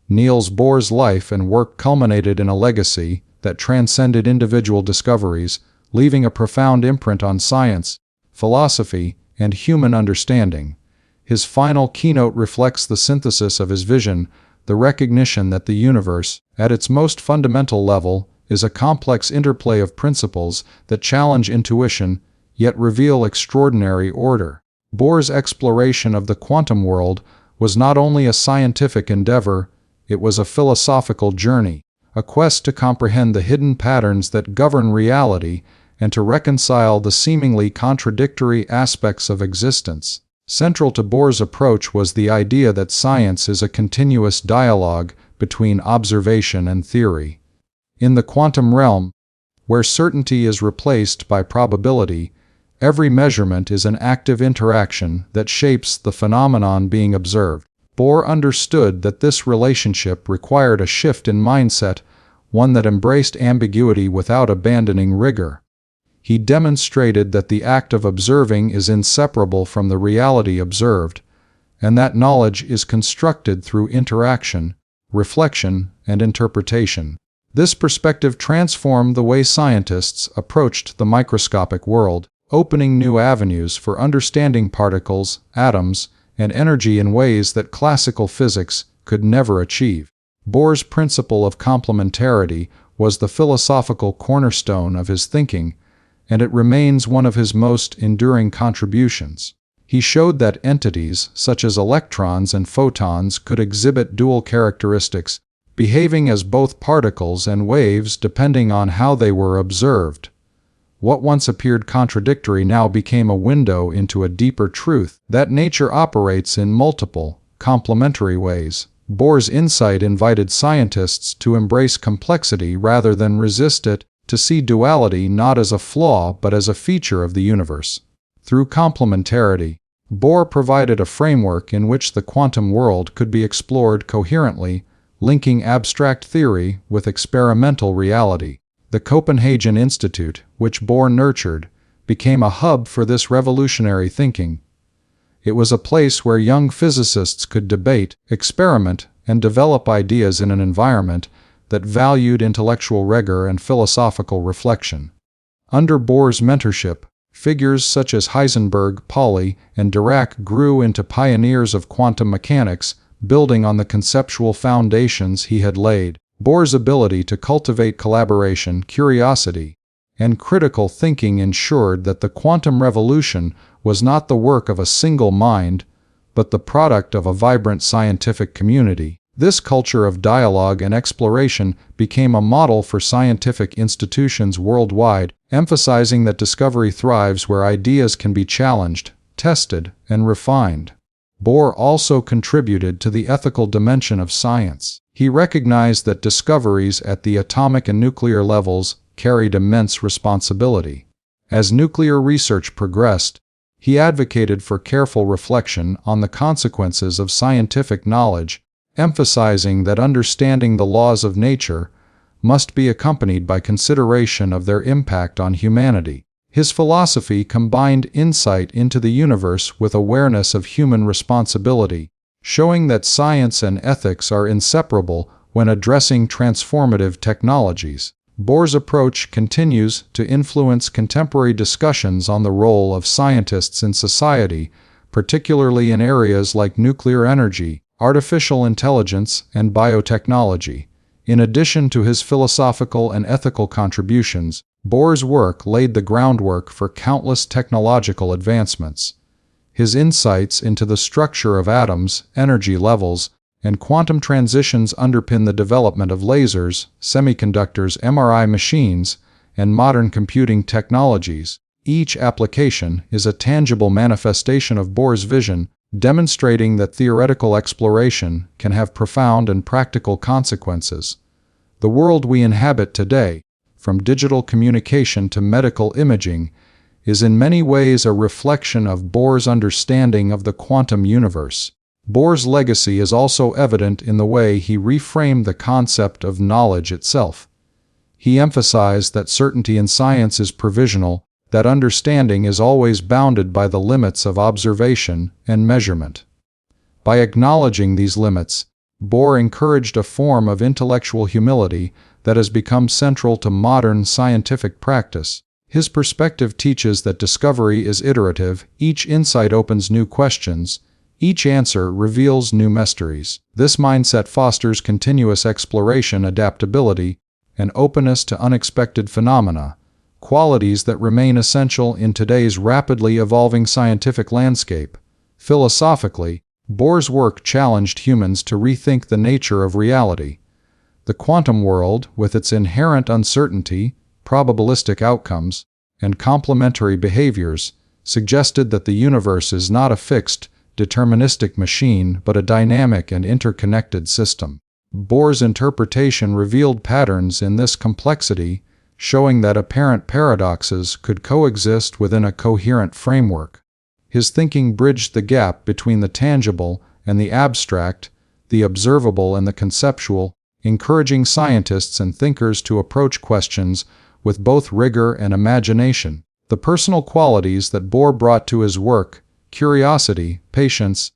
Niels Bohr's life and work culminated in a legacy that transcended individual discoveries, leaving a profound imprint on science, philosophy, and human understanding. His final keynote reflects the synthesis of his vision, the recognition that the universe, at its most fundamental level, is a complex interplay of principles that challenge intuition, yet reveal extraordinary order. Bohr's exploration of the quantum world was not only a scientific endeavor, it was a philosophical journey, a quest to comprehend the hidden patterns that govern reality and to reconcile the seemingly contradictory aspects of existence. Central to Bohr's approach was the idea that science is a continuous dialogue between observation and theory. In the quantum realm, where certainty is replaced by probability, every measurement is an active interaction that shapes the phenomenon being observed. Bohr understood that this relationship required a shift in mindset, one that embraced ambiguity without abandoning rigor. He demonstrated that the act of observing is inseparable from the reality observed, and that knowledge is constructed through interaction, reflection, and interpretation. This perspective transformed the way scientists approached the microscopic world, opening new avenues for understanding particles, atoms, and energy in ways that classical physics could never achieve. Bohr's principle of complementarity was the philosophical cornerstone of his thinking, and it remains one of his most enduring contributions. He showed that entities, such as electrons and photons, could exhibit dual characteristics, behaving as both particles and waves depending on how they were observed. What once appeared contradictory now became a window into a deeper truth, that nature operates in multiple, complementary ways. Bohr's insight invited scientists to embrace complexity rather than resist it, to see duality not as a flaw but as a feature of the universe. Through complementarity, Bohr provided a framework in which the quantum world could be explored coherently, linking abstract theory with experimental reality. The Copenhagen Institute, which Bohr nurtured, became a hub for this revolutionary thinking. It was a place where young physicists could debate, experiment, and develop ideas in an environment that valued intellectual rigor and philosophical reflection. Under Bohr's mentorship, figures such as Heisenberg, Pauli, and Dirac grew into pioneers of quantum mechanics, building on the conceptual foundations he had laid. Bohr's ability to cultivate collaboration, curiosity, and critical thinking ensured that the quantum revolution was not the work of a single mind, but the product of a vibrant scientific community. This culture of dialogue and exploration became a model for scientific institutions worldwide, emphasizing that discovery thrives where ideas can be challenged, tested, and refined. Bohr also contributed to the ethical dimension of science. He recognized that discoveries at the atomic and nuclear levels carried immense responsibility. As nuclear research progressed, he advocated for careful reflection on the consequences of scientific knowledge, emphasizing that understanding the laws of nature must be accompanied by consideration of their impact on humanity. His philosophy combined insight into the universe with awareness of human responsibility, showing that science and ethics are inseparable when addressing transformative technologies. Bohr's approach continues to influence contemporary discussions on the role of scientists in society, particularly in areas like nuclear energy, artificial intelligence, and biotechnology. In addition to his philosophical and ethical contributions, Bohr's work laid the groundwork for countless technological advancements. His insights into the structure of atoms, energy levels, and quantum transitions underpin the development of lasers, semiconductors, MRI machines, and modern computing technologies. Each application is a tangible manifestation of Bohr's vision, demonstrating that theoretical exploration can have profound and practical consequences. The world we inhabit today, from digital communication to medical imaging, is in many ways a reflection of Bohr's understanding of the quantum universe. Bohr's legacy is also evident in the way he reframed the concept of knowledge itself. He emphasized that certainty in science is provisional, that understanding is always bounded by the limits of observation and measurement. By acknowledging these limits, Bohr encouraged a form of intellectual humility that has become central to modern scientific practice. His perspective teaches that discovery is iterative, each insight opens new questions, each answer reveals new mysteries. This mindset fosters continuous exploration, adaptability, and openness to unexpected phenomena, qualities that remain essential in today's rapidly evolving scientific landscape. Philosophically, Bohr's work challenged humans to rethink the nature of reality. The quantum world, with its inherent uncertainty, probabilistic outcomes, and complementary behaviors, suggested that the universe is not a fixed, deterministic machine but a dynamic and interconnected system. Bohr's interpretation revealed patterns in this complexity, showing that apparent paradoxes could coexist within a coherent framework. His thinking bridged the gap between the tangible and the abstract, the observable and the conceptual, encouraging scientists and thinkers to approach questions with both rigor and imagination. The personal qualities that Bohr brought to his work, curiosity, patience,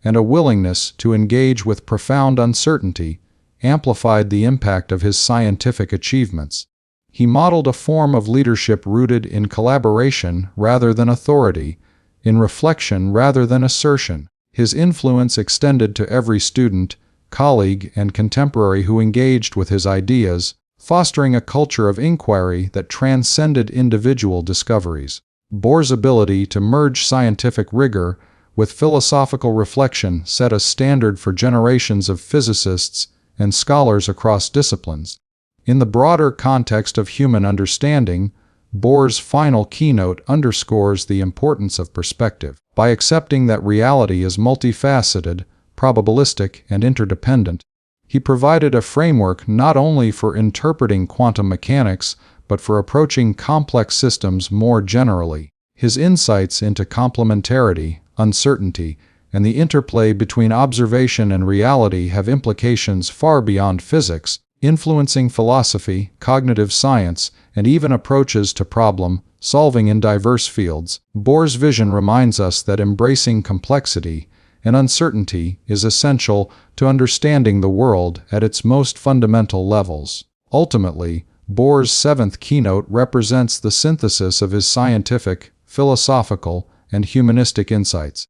and a willingness to engage with profound uncertainty, amplified the impact of his scientific achievements. He modeled a form of leadership rooted in collaboration rather than authority, in reflection rather than assertion. His influence extended to every student, colleague, and contemporary who engaged with his ideas, fostering a culture of inquiry that transcended individual discoveries. Bohr's ability to merge scientific rigor with philosophical reflection set a standard for generations of physicists and scholars across disciplines. In the broader context of human understanding, Bohr's final keynote underscores the importance of perspective. By accepting that reality is multifaceted, probabilistic, and interdependent, he provided a framework not only for interpreting quantum mechanics, but for approaching complex systems more generally. His insights into complementarity, uncertainty, and the interplay between observation and reality have implications far beyond physics, influencing philosophy, cognitive science, and even approaches to problem-solving in diverse fields. Bohr's vision reminds us that embracing complexity and uncertainty is essential to understanding the world at its most fundamental levels. Ultimately, Bohr's seventh keynote represents the synthesis of his scientific, philosophical, and humanistic insights.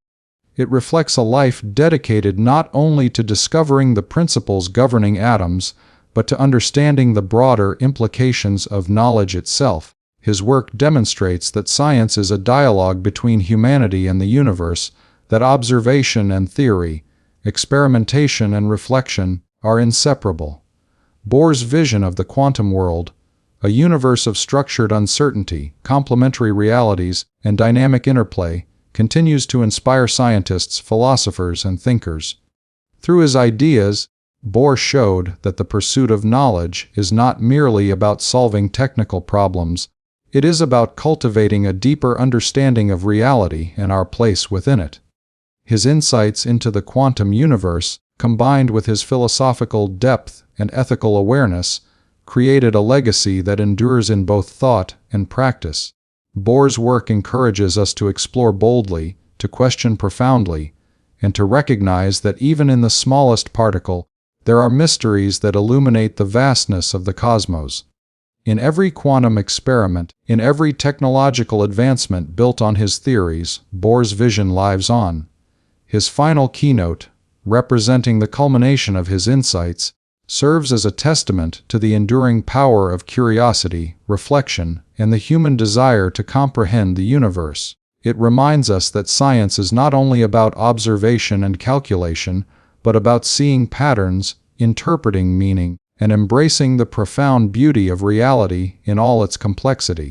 It reflects a life dedicated not only to discovering the principles governing atoms, but to understanding the broader implications of knowledge itself. His work demonstrates that science is a dialogue between humanity and the universe, that observation and theory, experimentation and reflection, are inseparable. Bohr's vision of the quantum world, a universe of structured uncertainty, complementary realities, and dynamic interplay, continues to inspire scientists, philosophers, and thinkers. Through his ideas, Bohr showed that the pursuit of knowledge is not merely about solving technical problems, it is about cultivating a deeper understanding of reality and our place within it. His insights into the quantum universe, combined with his philosophical depth and ethical awareness, created a legacy that endures in both thought and practice. Bohr's work encourages us to explore boldly, to question profoundly, and to recognize that even in the smallest particle, there are mysteries that illuminate the vastness of the cosmos. In every quantum experiment, in every technological advancement built on his theories, Bohr's vision lives on. His final keynote, representing the culmination of his insights, serves as a testament to the enduring power of curiosity, reflection, and the human desire to comprehend the universe. It reminds us that science is not only about observation and calculation, but about seeing patterns, interpreting meaning, and embracing the profound beauty of reality in all its complexity.